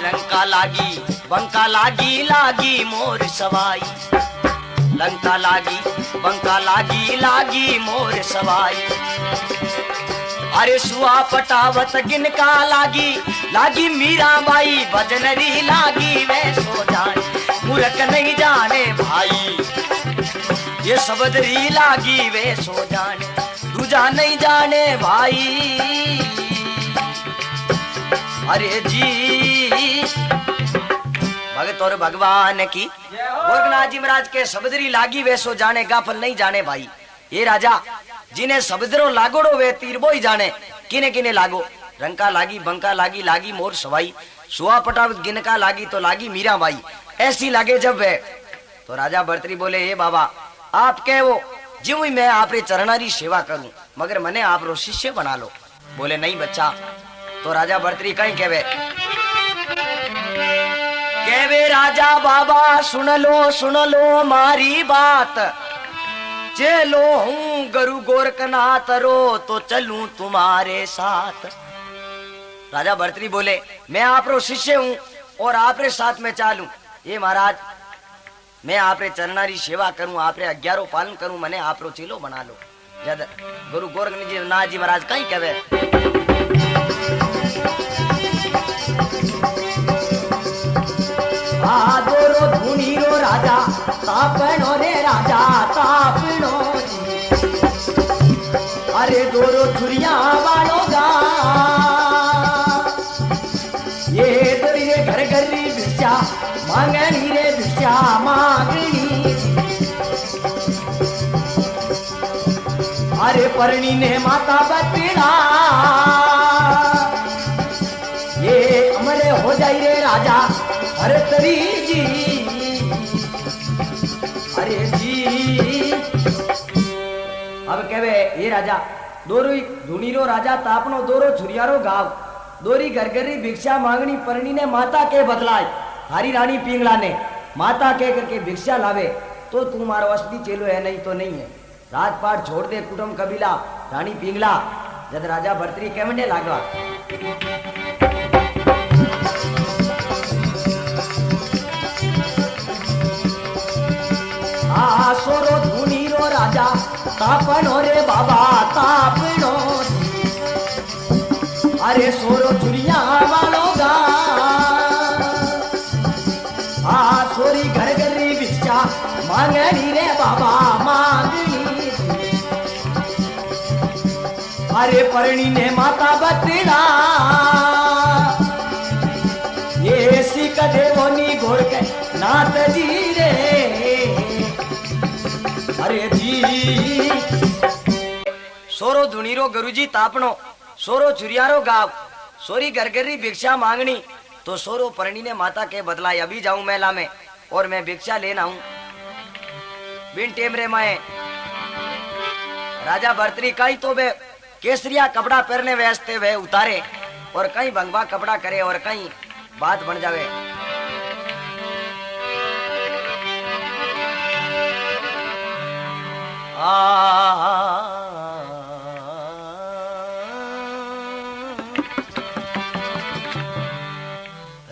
लंका लागी बंका लागी लागी मोर सवाई, लंका लागी बंका लागी लागी मोर सवाई। अरे सुआ पटावत गिनका लागी लागी मीरा बाई, भजनरी लागी वे सो जाने, मूर्ख नहीं जाने भाई। ये सबदरी लागी वे सो जाने, दूजा नहीं जाने भाई। अरे जी भगत और भगवान की गोरखनाथ जी महाराज के सबदरी लागी वे सो जाने, गाफल नहीं जाने भाई। ये राजा जिन्हें सबदरो लागोड़ो वे तीरबो ही जाने, किने किने लागो रंका लागी बंका लागी लागी मोर सवाई, सुआ पटावत गिनका लागी तो लागी मीरा बाई। ऐसी लागे जब वे तो राजा भर्तरी बोले हे बाबा आप कहे वो ज्यों ही मैं आपरे चरणारी सेवा करूं, मगर मने आप रो शिष्य बना लो। बोले नहीं बच्चा। तो राजा भर्तरी कहीं कहवे राजा बाबा सुन लो मारी बात, चलो हूँ गुरु गोरखनाथ रो तो चलूं तुम्हारे साथ। राजा भर्तरी बोले मैं आप रो शिष्य हूँ और आपरे साथ में चालूं। ये महाराज मैं आपरे चरणारी सेवा करूं, आपरे आज्ञारो पालन करूं, मने आप रो चेलो बना लो। जद गुरु गोरखनाथ जी महाराज कहीं कहवे दोरो धुनीरो राजा तापनो रे राजा तापनो। अरे दोरो छुरिया वालो गा ये दोरी रे घर घर री भिक्षा मांगनी रे भिक्षा मांगनी। अरे परणी ने माता बतड़ा ये अमरे हो जाई रे राजा भरतरी जी। अरे जी अब कहवे ये राजा दोरो धुनीरो राजा तापनो, दोरो छुरियारो गाव, दोरी घरघरी भिक्षा मांगनी, परणी ने माता के बदलाए। हारी रानी पिंगला ने माता के करके भिक्षा लावे तो तुम्हारा असली चेलो है, नहीं तो नहीं है। राजपाट छोड़ दे कुटुंब कबीला रानी पिंगला। जब राजा भर्तरी कहने लागवा सोरो धुनीरो राजा तापनो रे बाबा तापनो। अरे सोरो चुरिया वालो गा सोरी घर घरी भिक्षा मांगनी रे बाबा मांगनी। अरे परणी ने माता बतड़ा ये सिक देवोनी घोड़ के नाथ जी रे। अरे जी सोरो धुनीरो गुरुजी तापनो, सोरो चुरियारो गाव, सोरी घरघरी भिक्षा मांगनी तो सोरो परणी ने माता के बदला। अभी जाऊं मेला में और मैं भिक्षा लेना हूं। बिन टेमरे माए राजा भर्तरी कहीं तो वे केसरिया कपड़ा पहनने व्यस्ते वे उतारे और कहीं भंगवा कपड़ा करे और कहीं बात बन जावे।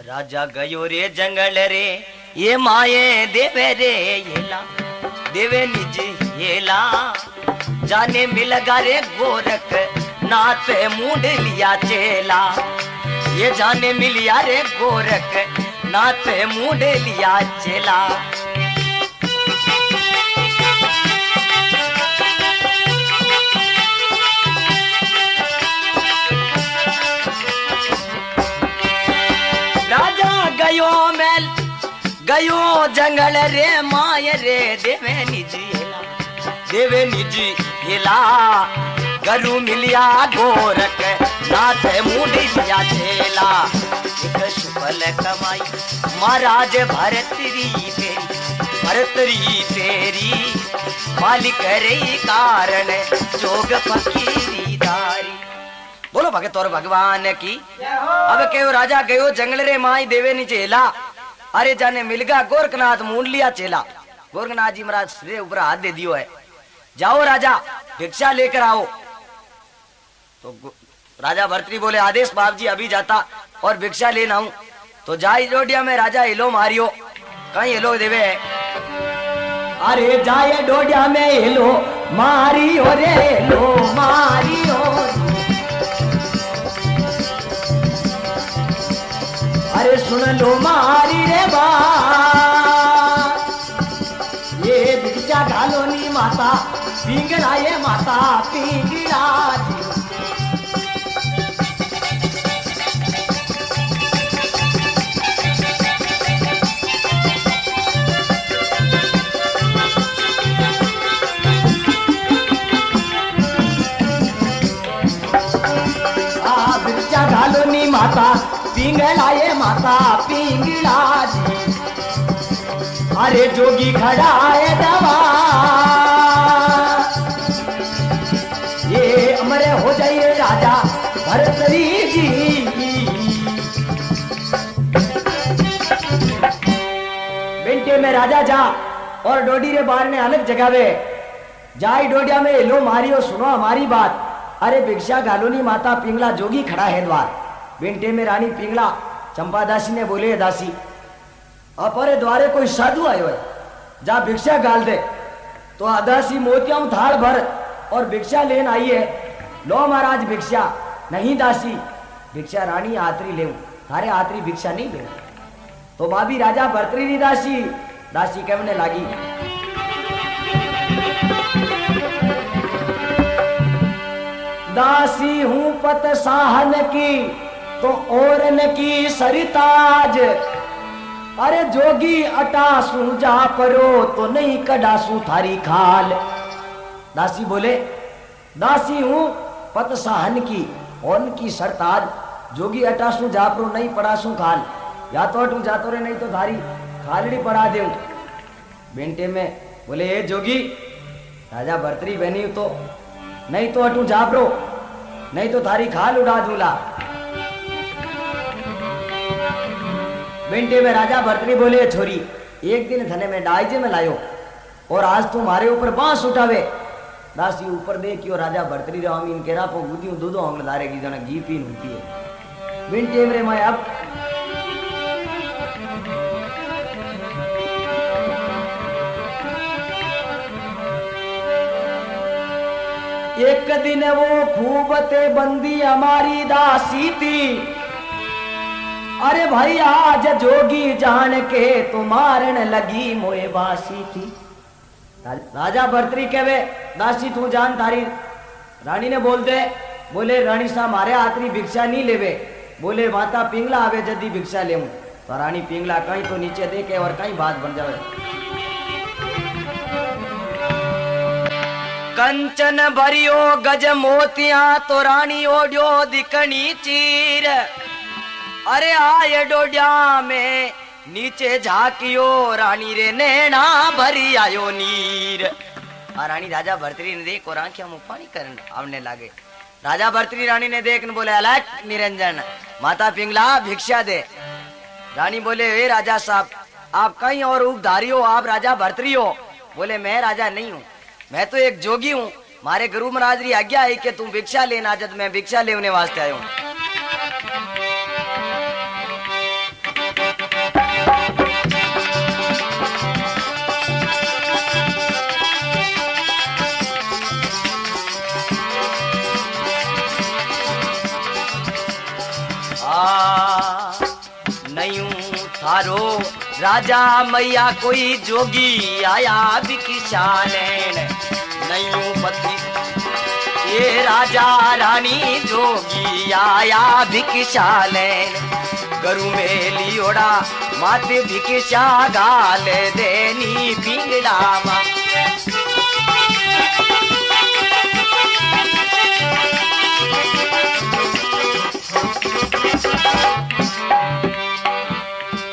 राजा गयो रे जंगल रे ये माये देवे रे येला देवे निज येला जाने मिलगा रे गोरख नाथ मूड लिया चेला ये जाने मिलिया रे गोरख नाथ मूड लिया चेला राजा गयो मेल गयो जंगल रे माय रे देवे निजी हिला गरु मिलिया गोरख नाथ मूडी लिया चेला एक सुफल कमाई महाराज भरतरी तेरी मालिक रे कारण जोग फकीरी दारी। बोलो भगत और भगवान की। अब कहो राजा गयो जंगल रे माई देवे नी चेला अरे जाने मिलगा गोरखनाथ मूंड लिया चेला। गोरखनाथ जी महाराज सिर ऊपर हाथ दे दियो है जाओ राजा भिक्षा लेकर आओ। तो राजा भर्तरी बोले आदेश बाप जी अभी जाता और भिक्षा लेना हूं। तो जाई डोडिया में राजा हिलो मारियो कहीं हिलो देवे अरे जाए डोडिया में हिलो मारियो रे हिलो मारियो अरे सुन लो मारी रे बात ये भिक्षा घालो नी माता पिंगला ये माता पिंगला भिक्षा घालो नी माता पिंगला ये माता पिंगला जी अरे जोगी खड़ा है दवा ये अमरे हो जाइए राजा भरतरी जी। बेंटे में राजा जा और डोडी रे बार ने अलग जगह वे जाई डोडिया में लो मारियो सुनो हमारी बात अरे भिक्षा घालोनी माता पिंगला जोगी खड़ा है द्वार। बेंटे में रानी पिंगला चंपा दासी ने बोले दासी अपरे द्वारे कोई साधु आयो है जा भिक्षा गाल दे। तो दासी मोतियां थाल भर और भिक्षा लेन आई है। लो महाराज भिक्षा नहीं दासी भिक्षा रानी आतरी ले थारे आतरी भिक्षा नहीं दे। तो भाभी राजा भर्तरी दासी दासी कहने लगी दासी हूं पत साहन की तो औरन की सरिताज अरे जोगी अटासू जा परो तो नहीं कडासू थारी खाल। दासी बोले दासी हूं पत साहन की औरन की सरताज जोगी अटासू जा परो नहीं पड़ासू खाल या तो अटू जातो रे नहीं तो थारी खालड़ी पड़ा दे। बेंटे में बोले ए जोगी राजा भर्तरी बनी तो नहीं तो अटू जापरो नहीं तो थारी खाल उड़ा दूला। बेंटे में राजा भर्तरी बोले छोरी एक दिन धने में डाइजे में लायो और आज तुम्हारे ऊपर बांस उठावे। दासी ऊपर देखियो राजा भर्तरी रामी इन केरा पो गुदियों दूधो अंगल दारेगी जना घी पीन होती है। बेंटे में मैं अब एक दिन वो खूब ते बंदी हमारी दासी थी अरे भाई आज जोगी जान के तो मारन लगी मोए बासी थी। राजा भर्तरी कहवे दासी तू जान थारी रानी ने बोलते बोले रानी सा मारे आतरी भिक्षा नहीं लेवे बोले माता पिंगला आवे जदी भिक्षा ले तो रानी पिंगला कहीं तो नीचे देखे और कहीं बात बन जावे। कंचन भरियो गज मोतिया तो रानी ओडियो दिकनी चीर अरे आय डोडिया में नीचे झाकियो रानी रे नैना भरी आयो नीर। रानी राजा भर्तरी ने देख और आंखें मुंह पानी करन आवने लागे। राजा भर्तरी रानी ने देख न बोले अलग निरंजन माता पिंगला भिक्षा दे। रानी बोले हे राजा साहब आप कहीं और उपधारी हो आप राजा भर्तरी हो। बोले मैं राजा नहीं हूँ मैं तो एक जोगी हूँ मारे गुरु महाराज री आज्ञा है कि तुम भिक्षा लेना जब मैं भिक्षा लेने वास्ते आया हूँ। नयूं थारो राजा मैया कोई जोगी आया भिक्षा लेन नयूं पति ये राजा रानी जोगी आया भिक्षा लेन गरु में लियोड़ा माते भिक्षा गाल देनी पिंगड़ा मां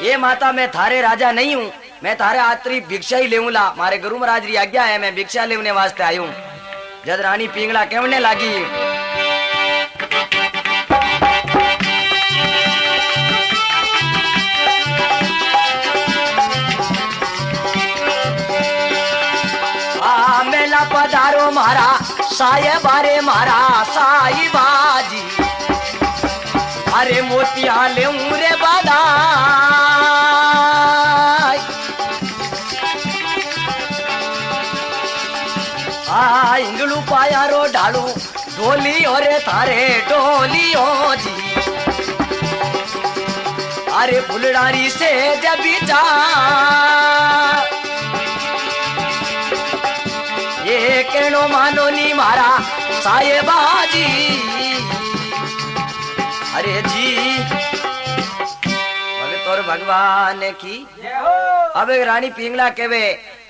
ये माता मैं थारे राजा नहीं हूँ मैं थारे आतरी भिक्षा ही लेऊला मारे गुरु महाराज री आज्ञा है मैं भिक्षा लेने वास्ते आयु जद रानी पिंगला कहने लगी आ मेला पधारो मारा साये बारे मारा साई बाजी अरे मोतिया ले रे बादा इंगलू पाया रो ढालू ढोली और थारे ढोली हो जी अरे फुलडारी से जब जा ये केनो मानो नी मारा साये बाजी अरे जी तोर भगवान की अब एक रानी पिंगला केवे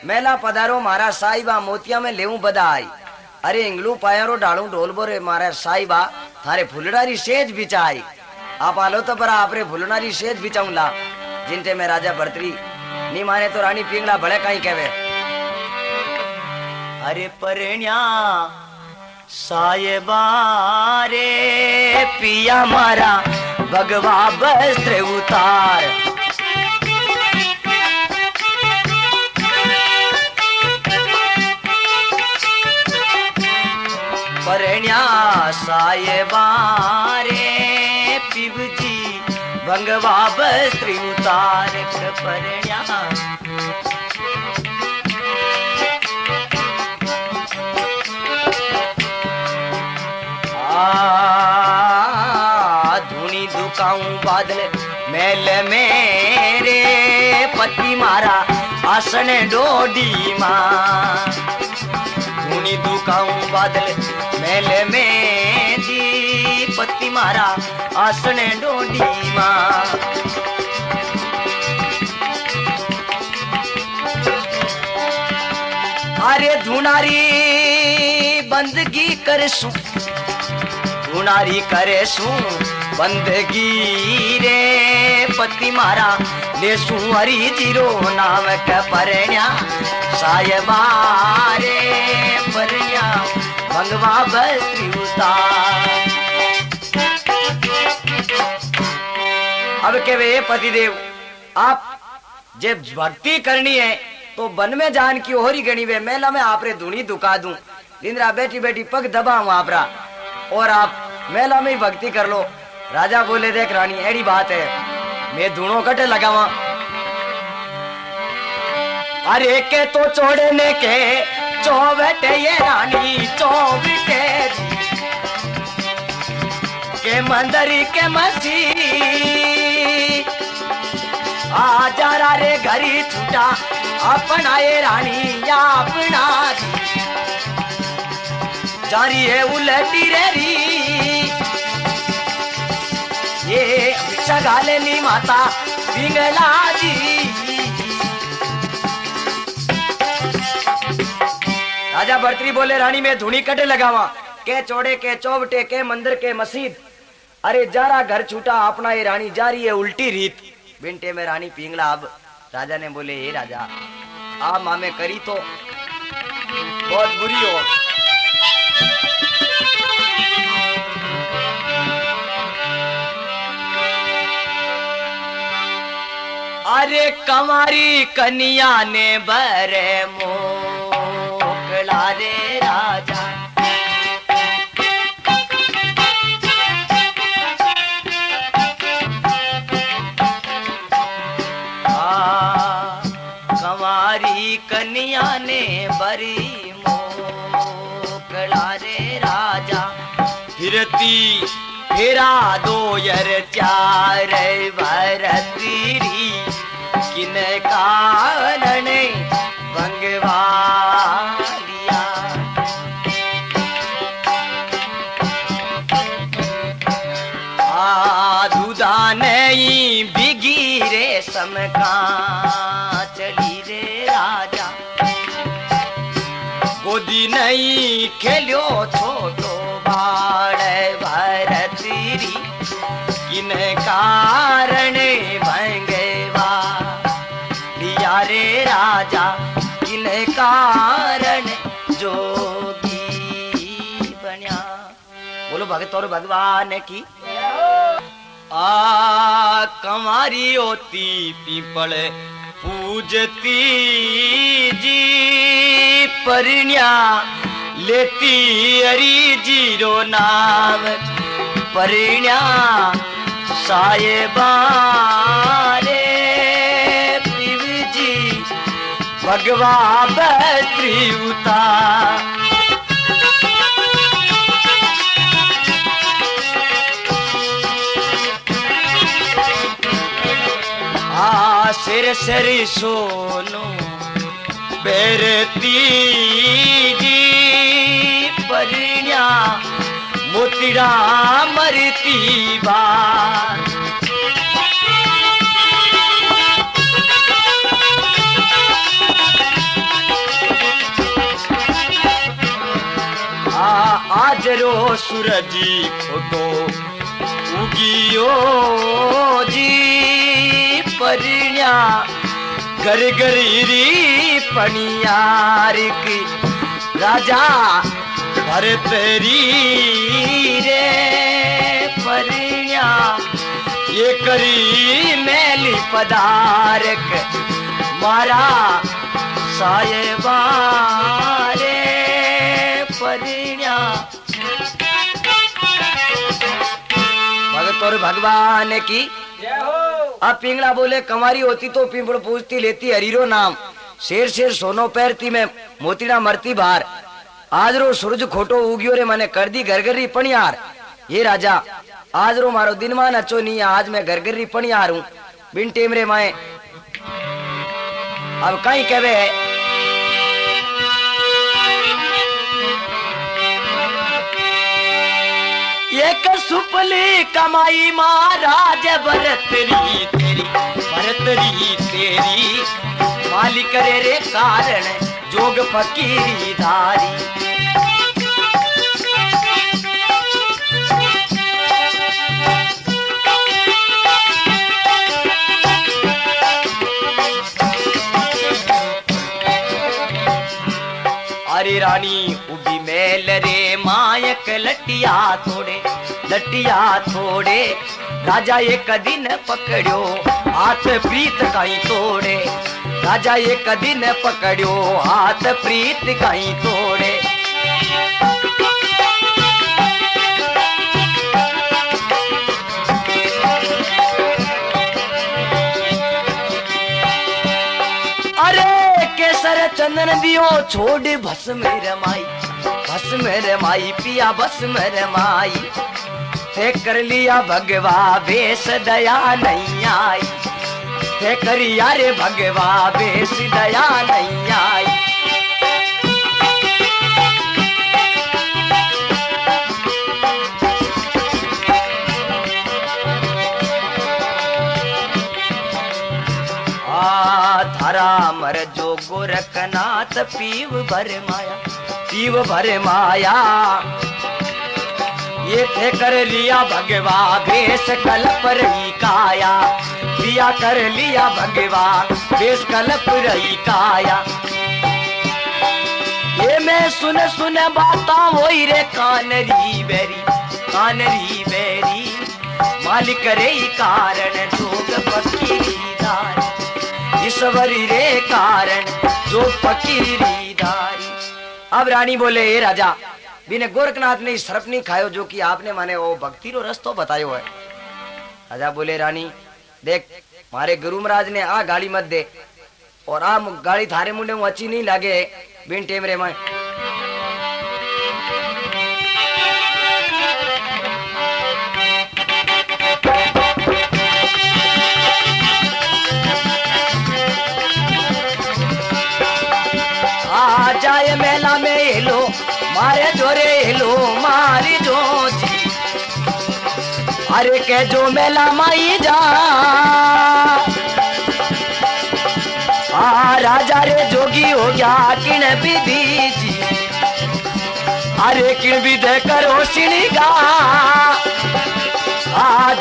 मेला पधारो मारा साईबा मोतिया में लेऊं बधाई अरे इंगलू पायरो डालू ढोल बोरे मारा साईबा थारे फुलडारी सेज बिचाई आप आलो तो पर आपरे फुलडारी सेज बिचाऊंला जिनते में राजा भर्तरी नी माने तो रानी पिंगला भले कहीं केवे अरे परण्या साईबा रे पिया मारा भगवा वस्त्र उतार परण्या साईबा रे पिबजी भगवा वस्त्र उतार परण्या धुनी दुकाऊं बादल मेल मेरे पति मारा आसन डोडी मां धुनी दुकाऊं बादल मेल में जी पति मारा आसन डोडी मां अरे धुनारी बंदगी कर सु धुनारी करे सु बंदगी रे पति मारा ले सु हरी जीरो नाम के परण्या साईबा रे परण्या भगवा वस्त्र उतार अब के वे पतिदेव आप जब भक्ति करनी है तो वन में जान की होरी गणी वे मेला में आपरे धुनी दुका दूं इंद्रा बैठी बैठी पग दबाऊं आपरा और आप मेला में ही भक्ति कर लो राजा बोले देख रानी एड़ी बात है मैं धुनो कटे लगावा अरे के तो छोड़ने के चौबटे ये रानी चौबटे के मंदरी के मसी आ जा रे घरी छूटा अपना ये रानी या अपना जारी है उलटी रेरी ये भिक्षा गाले नी माता पिंगला जी राजा भर्तरी बोले रानी में धुनी कटे लगावा के चौड़े के चौबटे के मंदिर के मस्जिद अरे जारा घर छूटा अपना ये रानी जा रही है उल्टी रीत बिंटे में रानी पिंगला अब राजा ने बोले हे राजा आप मामे करी तो बहुत बुरी हो अरे कमारी कन्या ने बरे मोकला रे राजा कमारी कन्या ने बरी मोकला रे राजा फिरती फेरा 2004 भरतरी किन कारण भंगवा लिया। दूधा नहीं बिगी रे समका चली रे राजा, गोदी नहीं खेलो छोटो बाड़ भरतरी किन कारण भंगवा लिया रे राजा, किन कारण जोगी बन्या। बोलो भगत और भगवान की। कमारी होती पीपल पूजती जी, परिण्या लेती हरी जीरो नाम, परिण्या साहेबा रे पिव जी भगवा बत्री उतार। सिर सिर सोनो बेरती जी, परिण्या मोतिरा मरती बार। आज रो सूरजी फोटो उगियो जी, परिण्या घर गरीरी पनियार की राजा भरतरी रे, परिण्या ये करी मैली पदारक मारा साहेबा रे, परिण्या। भगत और भगवान की। अब पिंगला बोले कमारी होती तो पिंपड़ पूजती लेती हरीरो नाम, शेर शेर सोनो पैरती में मोतीड़ा मरती बार। आज रो सूरज खोटो उगियो रे मैंने कर दी घरघरी पनियार। ये राजा आज रो मारो दिन मान अच्छो नहीं है, आज मैं घरघरी पनियार हूँ बिन टेम रे माए। अब कहीं कहवे है एक सुपली कमाई महाराज भरतरी तेरी, भरतरी तेरी मालिक रे रे कारण जोग फकीरी धारी। अरे रानी उबी मेल रे मायक लटिया थोड़े, लटिया थोड़े राजा एक दिन पकड़ियो हाथ प्रीत काई तोड़े, राजा एक दिन पकड़ियो हाथ प्रीत काई तोड़े। अरे केसर चंदन दियो छोड़ भस्म रमाई, भस्म रमाई पिया भस्म रमाई। थे कर लिया भगवा बेस दया नहीं आई, थे करिया रे भगवा बेस दया नहीं आई। धारा मर जो गोरखनाथ पीव भर माया, पीव भर माया। ये थे कर लिया भगवा बेस कल्प रही काया, पिया कर लिया भगवा बेस कल्प रही काया। ये मैं सुन सुन बाता वही रे कानरी बेरी, कानरी बेरी मालिक रे कारण जोग फकीरी दारी, ईश्वरी रे कारण जो फकीरी दारी। अब रानी बोले हे राजा बिने गोरखनाथ ने सर्प नहीं खायो जो कि आपने माने वो भक्ति रो रस्तो बतायो है। राजा बोले रानी देख मारे गुरु महाराज ने आ गाड़ी मत दे और आ गाड़ी थारे मुंडे में अच्छी नहीं लागे बिन टेम रे में। के जो मेला माई जा राजा रे जोगी हो गया किण विधि जी अरे किण विधि करो शिणगा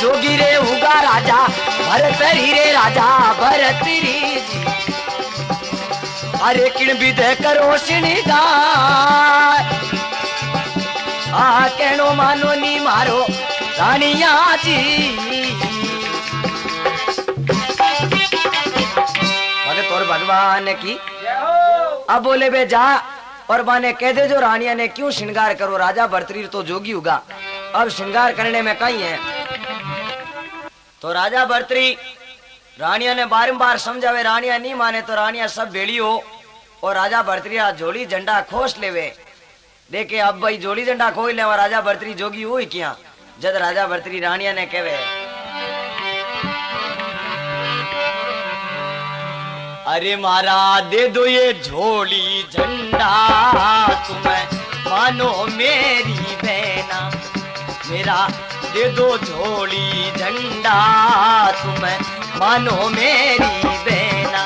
जोगी रे हुगा राजा भरतरी रे राजा भरतरी जी अरे किण विधि करो शिणगा कहनो मानो नी मारो रानिया जी भगत और भगवान की अब बोले बे जा और माने कह दे जो रानिया ने क्यों श्रृंगार करो राजा भरतरी तो जोगी होगा अब श्रृंगार करने में कहीं है तो राजा भरतरी रानिया ने बारंबार समझावे रानिया नहीं माने तो रानिया सब बेड़ी हो और राजा भरतरी जोड़ी झंडा खोस लेवे देखे अब भाई जोड़ी झंडा खोल ले राजा भरतरी जोगी हुई क्या जद राजा भरतरी रानिया ने कहवे अरे मारा दे दो ये झोली झंडा तुम्हें मानो मेरी बहना मेरा दे दो झोली झंडा तुम्हें मानो मेरी बहना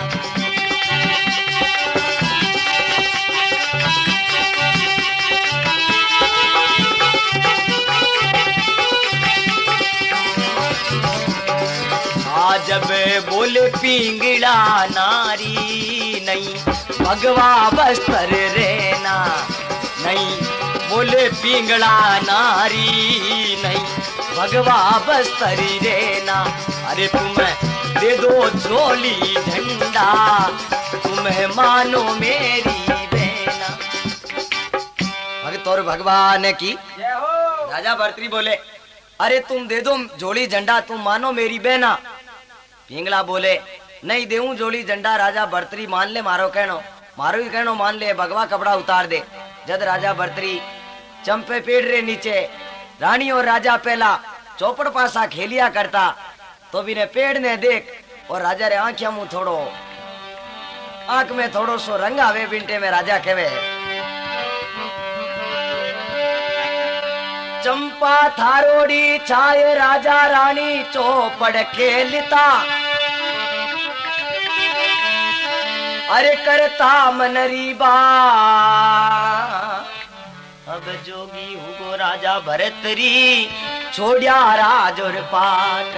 जब बोले पिंगला नारी नहीं भगवा बस्तर रहना नहीं बोले पिंगला नारी नहीं भगवा बस्तर रहना अरे तुम्हें दे दो झोली झंडा तुम्हें मानो मेरी बहना भगत और भगवान की राजा भरतरी बोले अरे तुम दे दो झोली झंडा तुम मानो मेरी बहना पिंगला बोले नहीं देऊं जोड़ी झंडा राजा भरतरी मान ले मारो ही कहनो मान ले भगवा कपड़ा उतार दे जद राजा भरतरी चंपे पेड़ रे नीचे रानी और राजा पहला चौपड़ पासा खेलिया करता तो भी ने पेड़ ने देख और राजा रे आंखिया मुंह थोड़ो आंख में थोड़ो सो रंग आवे बिंटे में राजा कहवे चंपा थारोड़ी छाए राजा रानी चौपड़ खेलता अरे करता मनरी बा अब जोगी हुगो राजा भरतरी छोड़िया राज और पाट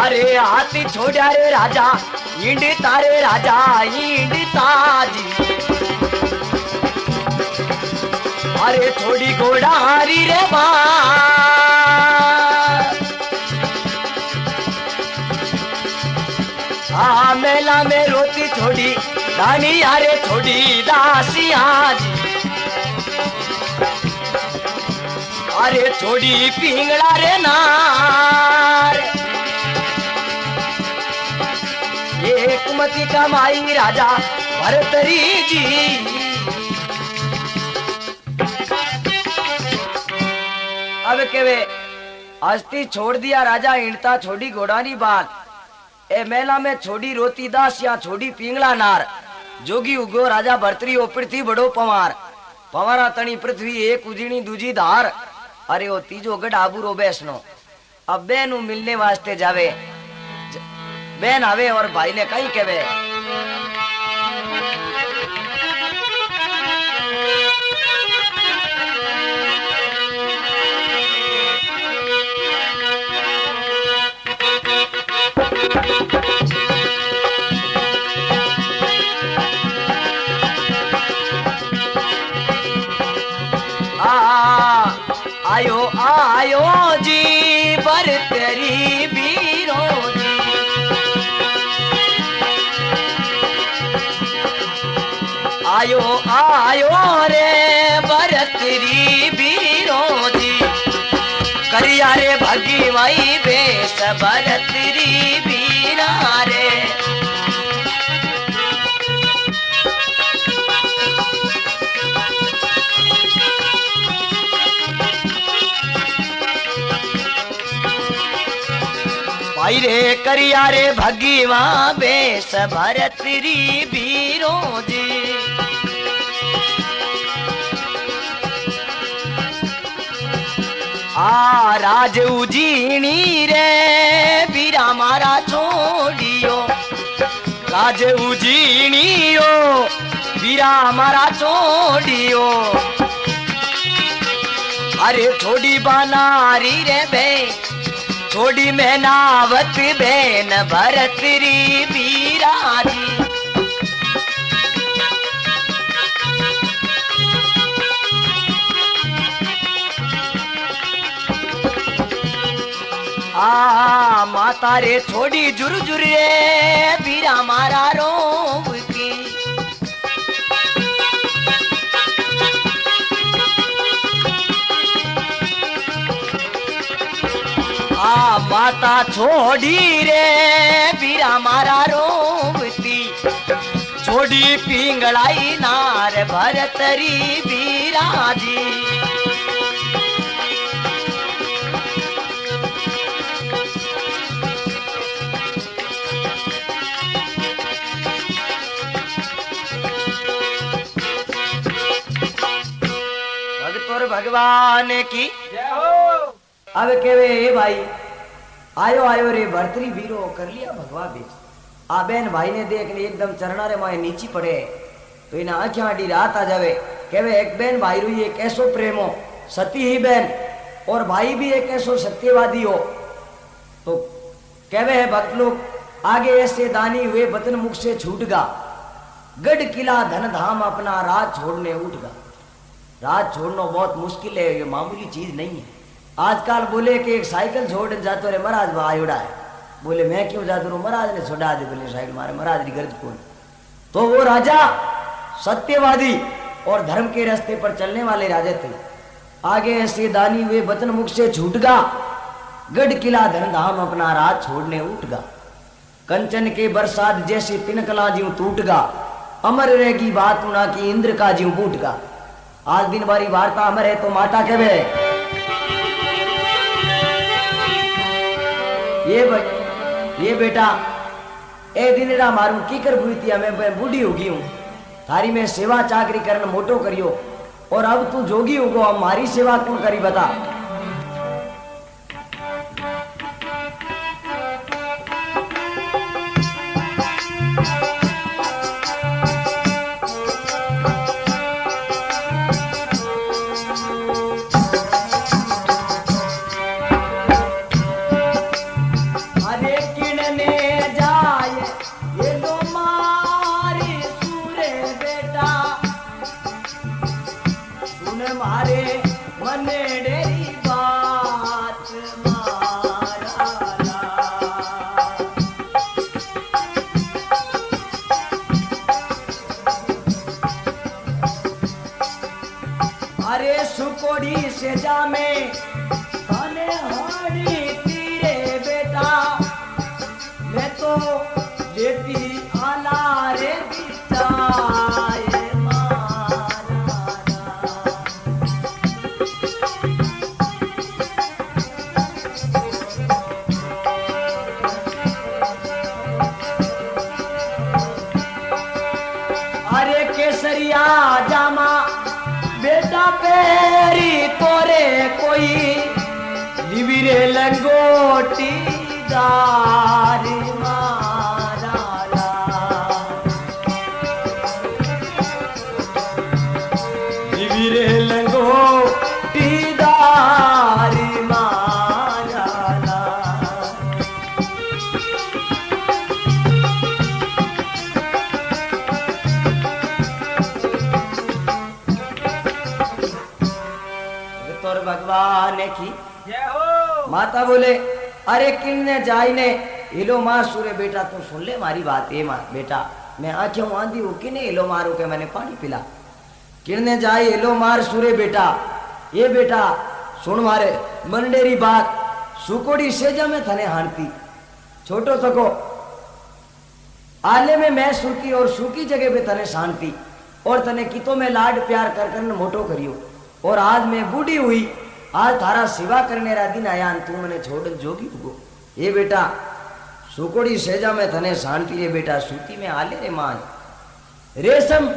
अरे हाथी छोड़ा रे राजा इंड तारे राजा इंड ताजी अरे थोड़ी घोड़ा हारी रे बा मेला में रोती थोड़ी रानी अरे थोड़ी दासिया जी अरे थोड़ी पिंगला रे नार ये कुमती का माई राजा भरतरी जी अब केवे अस्थि छोड़ दिया राजा इंडता छोड़ी घोड़ानी बात ए मेला में छोड़ी रोती दास या छोड़ी पिंगला नार जोगी उगो राजा भरतरी ओ पृथ्वी बड़ो पवार पवारा तणी पृथ्वी एक उजीणी दूजी धार अरे ओ तीजो गढ़ आबूरो बैसनो अब बेनु मिलने वास्ते जावे बहन आवे और भाई ने कहीं कहवे आयो आयो जी भरतरी बीरो जी आयो आयो रे भरतरी बीरो जी करिया रे भगी माई बेस भरतरी बीरा रे भाई रे करिया रे भगीवा बेस भरत री बीरो जी। आ राज उजीणी रे बीरा मारा छोड़ियो, राज उजीणियो बीरा मारा छोड़ियो। अरे छोड़ी बनारी रे बे छोड़ी मेहनावत बेन भरत री बीराजी। आ माता रे छोड़ी जुर जुर रे बीरा मारा रोव की। आ माता छोड़ी रे बीरा मारा रोवती, छोड़ी पिंगलाई नार भरतरी बीराजी। भगतोर भगवान की जय हो। अब केवे हे भाई आयो आयो रे भरतरी वीरो कर लिया भगवा बेच। आ बेन भाई ने देख ली एकदम चरणा रे माए नीची पड़े तो इना आंखें आड़ी रात आ जावे। केवे एक बेन भाई रू एक ऐसो प्रेम हो सती ही बेन और भाई भी एक ऐसो सत्यवादी हो। तो केवे है भक्त लोग आगे ऐसे दानी हुए बतन मुख से छूट गा, गढ़ किला धन धाम अपना राज छोड़ने उठ गा। राज छोड़ना बहुत मुश्किल है, ये मामूली चीज नहीं है। आजकल बोले कि एक साइकिल छोड़ जातो रे महाराज भाई उड़ा है, बोले मैं क्यों जाता रू, महाराज ने छोड़ा दे बोले साइकिल मारे महाराज की गर्ज कौन। तो वो राजा सत्यवादी और धर्म के रास्ते पर चलने वाले राजा थे। आगे ऐसे दानी हुए बचन मुख से छूट गा, गढ़ किला धन धाम अपना राज छोड़ने उठ गा। कंचन के बरसात जैसे तिनकला जीव टूट गा, अमर रहेगी बात उना की इंद्र का जीव बूट गा। आज दिन बारी वार्ता अमर है तो माता केवे ये बेटा ए दिनरा मारू की कर बुईतिया मैं बूढ़ी हो गई हूं, थारी में सेवा चाकरी करन मोटो करियो और अब तू जोगी होगो, अब हमारी सेवा क्यों करी बता। सुकोड़ी से जा में थाने हाड़ी तीरे बेटा, मैं तो जेती आला रे बिचाए अरे केसरिया जामा बेटा पेरी तोरे कोई लिविरे लंगोटी दारी माराला, लिविरे लंगोटी दारी माराला। भगवान की जय हो। माता बोले अरे किन्ने जाई ने हिलो मार सूरे बेटा तू सुन ले मारी बात ए मार बेटा, मैं आंखें आंधी हूं किने हिलो मारो के मैंने पानी पिला। किन्ने जाई हिलो मार सूरे बेटा, ये बेटा सुन मारे मंडेरी बात, सुकोड़ी सेजा में थने हारती छोटो सको आले में मैं सुकी और सुकी जगह पे थने शांति और तने कितो में लाड प्यार कर कर मोटो करियो और आज मैं बूढ़ी हुई, आज थारा सेवा करने रा दिन आया तू मने छोड़ जोगी उगो। ये बेटा सुकोड़ी सेजा में थने शांति रे बेटा सूती में आले रे मान रेशम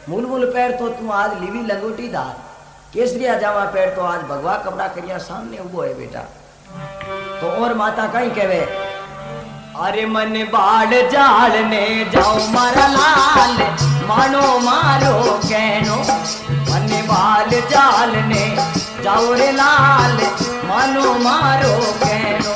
मूल पैर तो तू आज लिवी लंगोटी दार केसरिया जावा पैर तो आज भगवा कपड़ा करिया सामने उबो है बेटा। तो और माता कहीं कहवे अरे मन बाढ़ जाल ने जाओ मारा लाल मानो मारो कहनो मन बाल जाल ने जाओ रे लाल मानो मारो कहनो।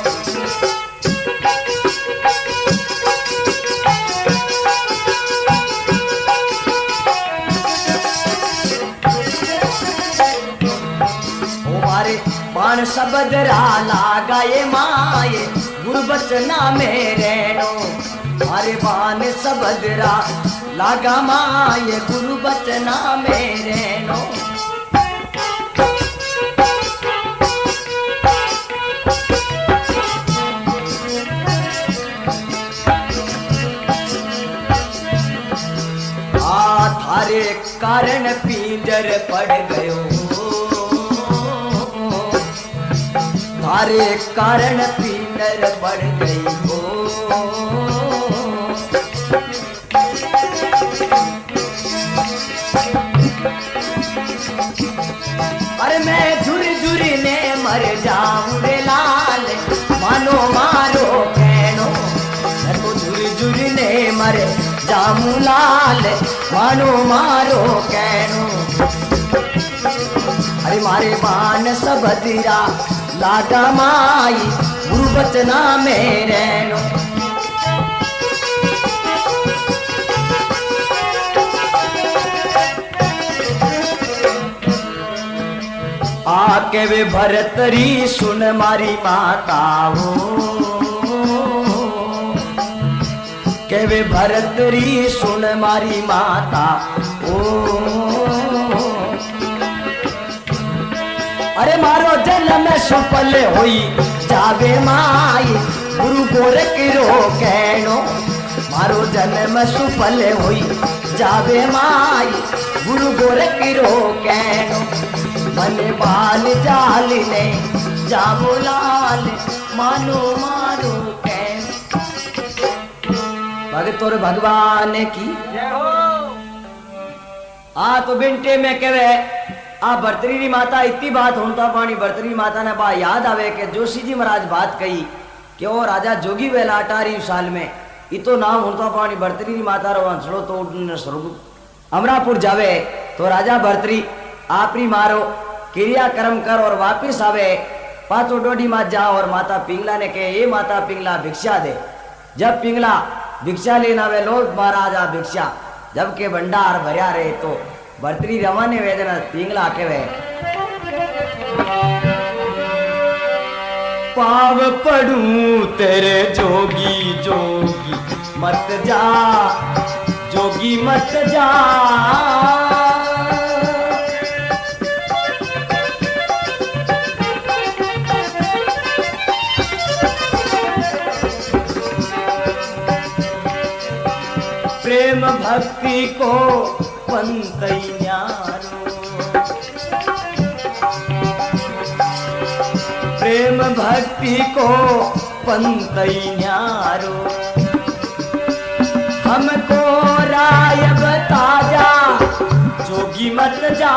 बाण सबदरा लगाए माये गुरबचना में रहनो मारे बाण सबदरा लागा माये गुरबचना में रहनो। आ थारे कारण पिंजर पड़ गयो थारे कारण पिंजर पड़ गई हो। अरे मैं झुरी झुरी ने मर जाऊं रे लाल मानो मारो कहनो मैं तो झुरी झुरी ने मर जाऊं लाल मानो मारो कहनो। अरे मारे बाण सबदरा लागा माई गुरबचना में रहनो। आके वे भरतरी सुन मारी माता हो के वे भरतरी सुन मारी माता ओ। अरे मारो जन्म सफल होई जावे माई गुरु गोरख रो कहनो मारो जन्म सफल होई जावे माई गुरु गोरख रो कहनो। मन बाल जाल ने जावो लाल मानो मारो कहनो। भगत और भगवान की जय हो। आ तो बिंटे में कहे आ भरतरी माता इतनी बात होता पानी भरतरी माता ने बा याद आवे के जोशी जी महाराज बात कही कि वो राजा जोगी वेला 18 साल में इतो नाम होता पानी भरतरी माता रो हंसलो तो स्वर्ग अमरापुर जावे तो राजा भरतरी आपरी मारो क्रियाक्रम कर और वापिस आवे पाचो डोडी मात जा और माता पिंगला ने कहे ये माता पिंगला भिक्षा दे। जब पिंगला भिक्षा लेना वे लोग महाराजा भिक्षा जब के भंडार भरिया रहे तो भरतरी रवाने वेदना पिंगला के वे पाव पड़ू तेरे जोगी जोगी मत जा जोगी मत जा। प्रेम भक्ति को पंत न्यारो प्रेम भक्ति को पंत न्यारो हमको राय बता जा जोगी मत जा।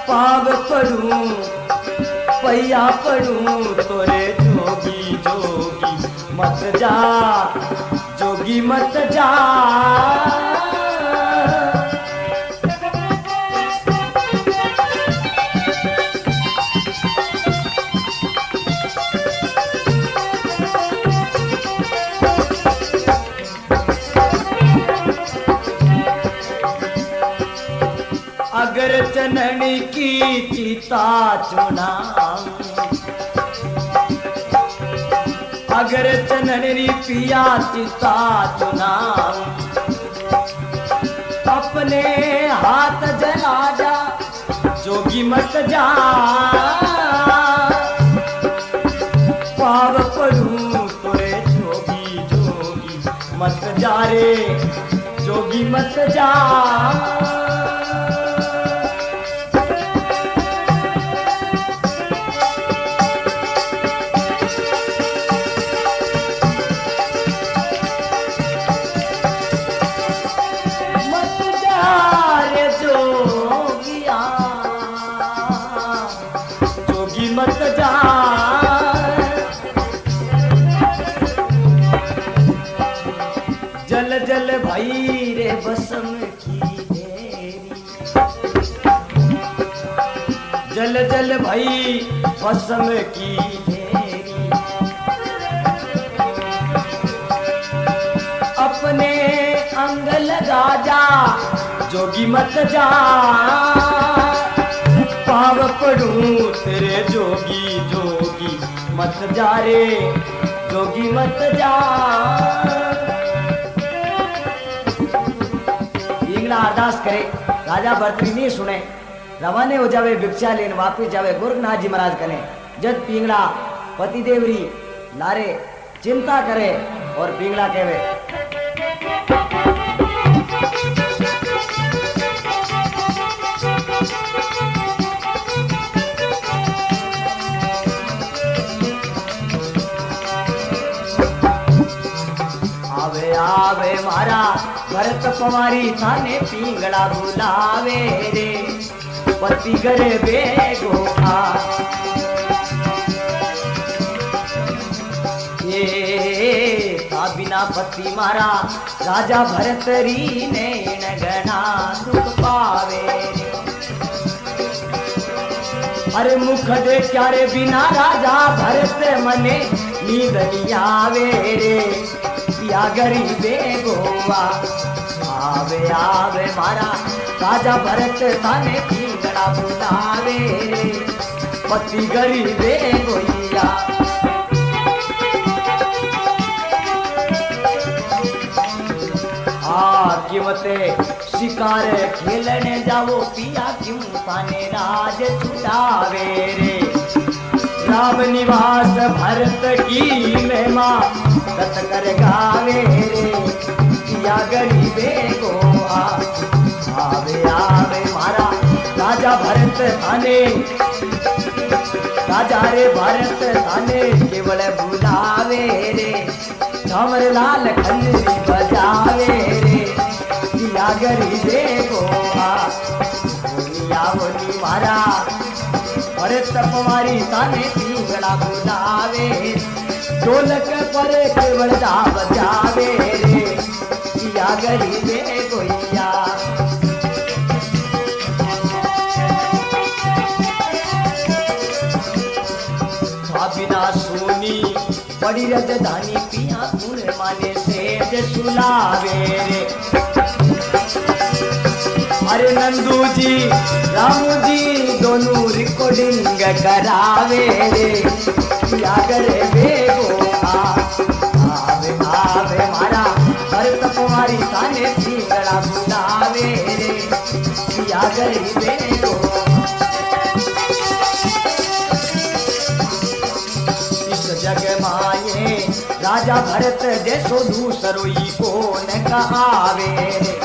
पाव पड़ू पैया पड़ू तोरे जोगी जोगी मत जा जोगी मत जा। अगर चनन की चिता चुना अगर चननी पिया चिता चुना अपने हाथ जला जा जोगी मत जा। पाव पड़ू तोरे जोगी जोगी मत जा रे जोगी मत जा। जल जल भई रे बसम की देरी, जल जल भई बसम की देरी, अपने अंग लगा जा जोगी मत जा, पाव पढ़ूं तेरे जोगी जोगी मत जा रे जोगी मत जा। पिंगला अरदास करे, राजा भर्तृहरि नहीं सुने, रवाने हो जावे भिक्षा लेन वापिस जावे गोरखनाथ जी महाराज कने। जब पिंगला पति देवरी लारे चिंता करे और पिंगला कहवे आवे आवे मारा भरत पवारी थाने पिंगला बुलावे रे पति घरे बेगो आ, ये था बिना पति मारा राजा भरत री नैन गणा दुख पावे रे। अरे मुख दे क्यारे बिना राजा भरत मने नींद नहीं आवे रे पिया गरीबे गोवा। आवे आवे मारा राजा भरत थाने पिंगला बुलावे रे पति गरीबे गोइया। कीमते शिकार खेलने जाओ पिया क्यों पाने राज छुटावे रे। राम निवास भरत की महिमा कत कर गावे रे पिया गरीबे को आवे आवे मारा राजा भरत थाने, राजा रे भरत थाने केवल बुलावे रे झमर लाल खंजरी बजावे रे पिया गरीबे को बोली मारा भरत पवारी थाने पिंगला बुलावे ढोलक पर केवल दा बजावे रे पिया गरीबे कोइया। बिना सोनी बड़ी राजधानी पिया पुर माने से सुलावे रे। अरे नंदू जी रामू जी दोनों रिकॉर्डिंग करावे रे पिया गरीबे को आवे आवे मारा भरत पवारी थाने पिंगला बुलावे रे पिया गरीबे को। जग माये राजा भरत जैसो दूसरो ही कौन कहावे रे।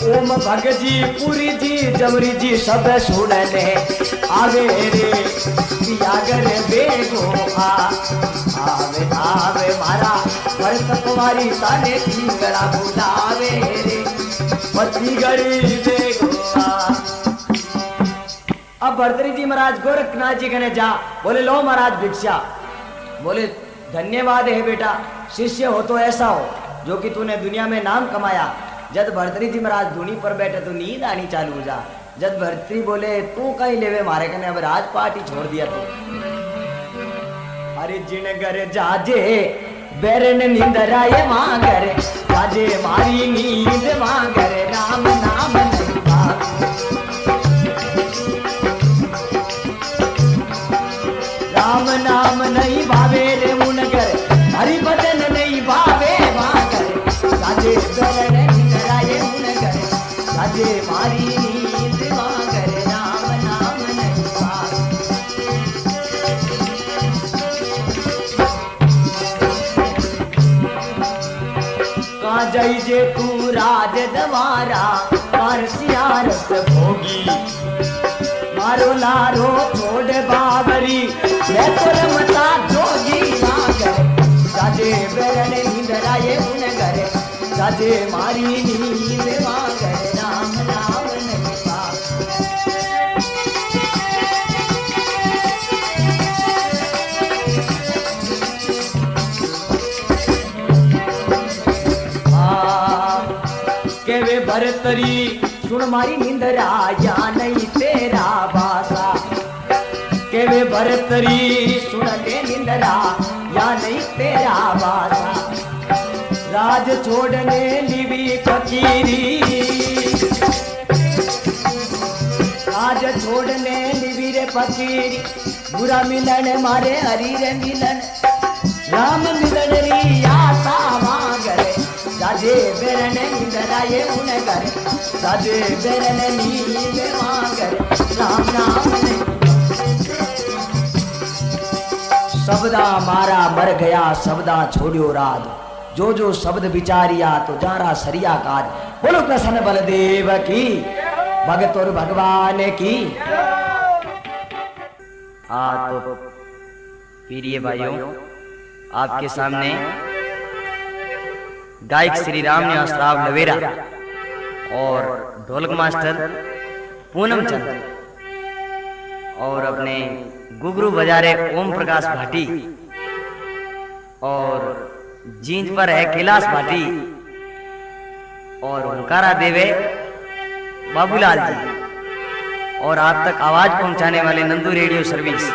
ओम भगजी पुरी जी जमरी जी सब सुनने आवे रे पिया गरीबे को आवे आवे मारा भरत पवारी थाने पिंगला बुलावे रे पति गरीबे को। अब भर्तृहरि जी महाराज गोरखनाथ जी कहने जा, बोले लो महाराज भिक्षा। बोले धन्यवाद है बेटा, शिष्य हो तो ऐसा हो जो कि तूने दुनिया में नाम कमाया। जब भर्तृहरि जी महाराज धूनी पर बैठे तो नींद आनी चालू हो जा। जब भर्तृहरि बोले तू कहीं लेवे मारे कने अब राजपाट ही छोड़ दिया तो। अरे जिन घर जाजे बैरन नींद राय मांगर जाजे मारी नींद मांगर राम नाम नहीं भाग। राम नाम नहीं भावे रे मुनगर हरि भजन नहीं भावे मागर साजे बैरन नींद राय मुनगर साजे मारी नींद मांगर राम नाम नहीं भावे। कहाँ जाई जे तू राज दवारा पारसियारस भोगी मारो लारो छोड़ बाबरी मैं तो रमता जोगी नागर साजे बैरन नींद राय मुनगर साजे मारी नींद मांगर राम नाम नहीं भावे। भरतरी सुन मारी निंदरा या नहीं तेरा भाषा के वे भरतरी सुन ले निंदरा या नहीं तेरा भाषा राज छोड़ने लिवी फकीरी राज छोड़ने लिवी रे फकीरी बुरा मिलन मारे हरी रे मिलन राम मिलन री आशा मांगरे राजे बेरने निंदरा ये उन करे राजे बेरने नीले मांगरे राम नाम ने शब्दा मारा मर गया शब्दा छोड़ियो राज जो जो शब्द विचारिया तो जारा सरिया काज बोलो कृष्ण बलदेव की भगत और भगवान की। तो प्रिय भाइयों आपके सामने गायक श्री राम निवास राव लवेरा और ढोलक मास्टर पूनम चंद और अपने गुगरू बजारे ओम प्रकाश भाटी और जींद पर है कैलाश भाटी और ओंकारा देवे बाबूलाल जी और आप तक आवाज पहुंचाने वाले नंदू रेडियो सर्विस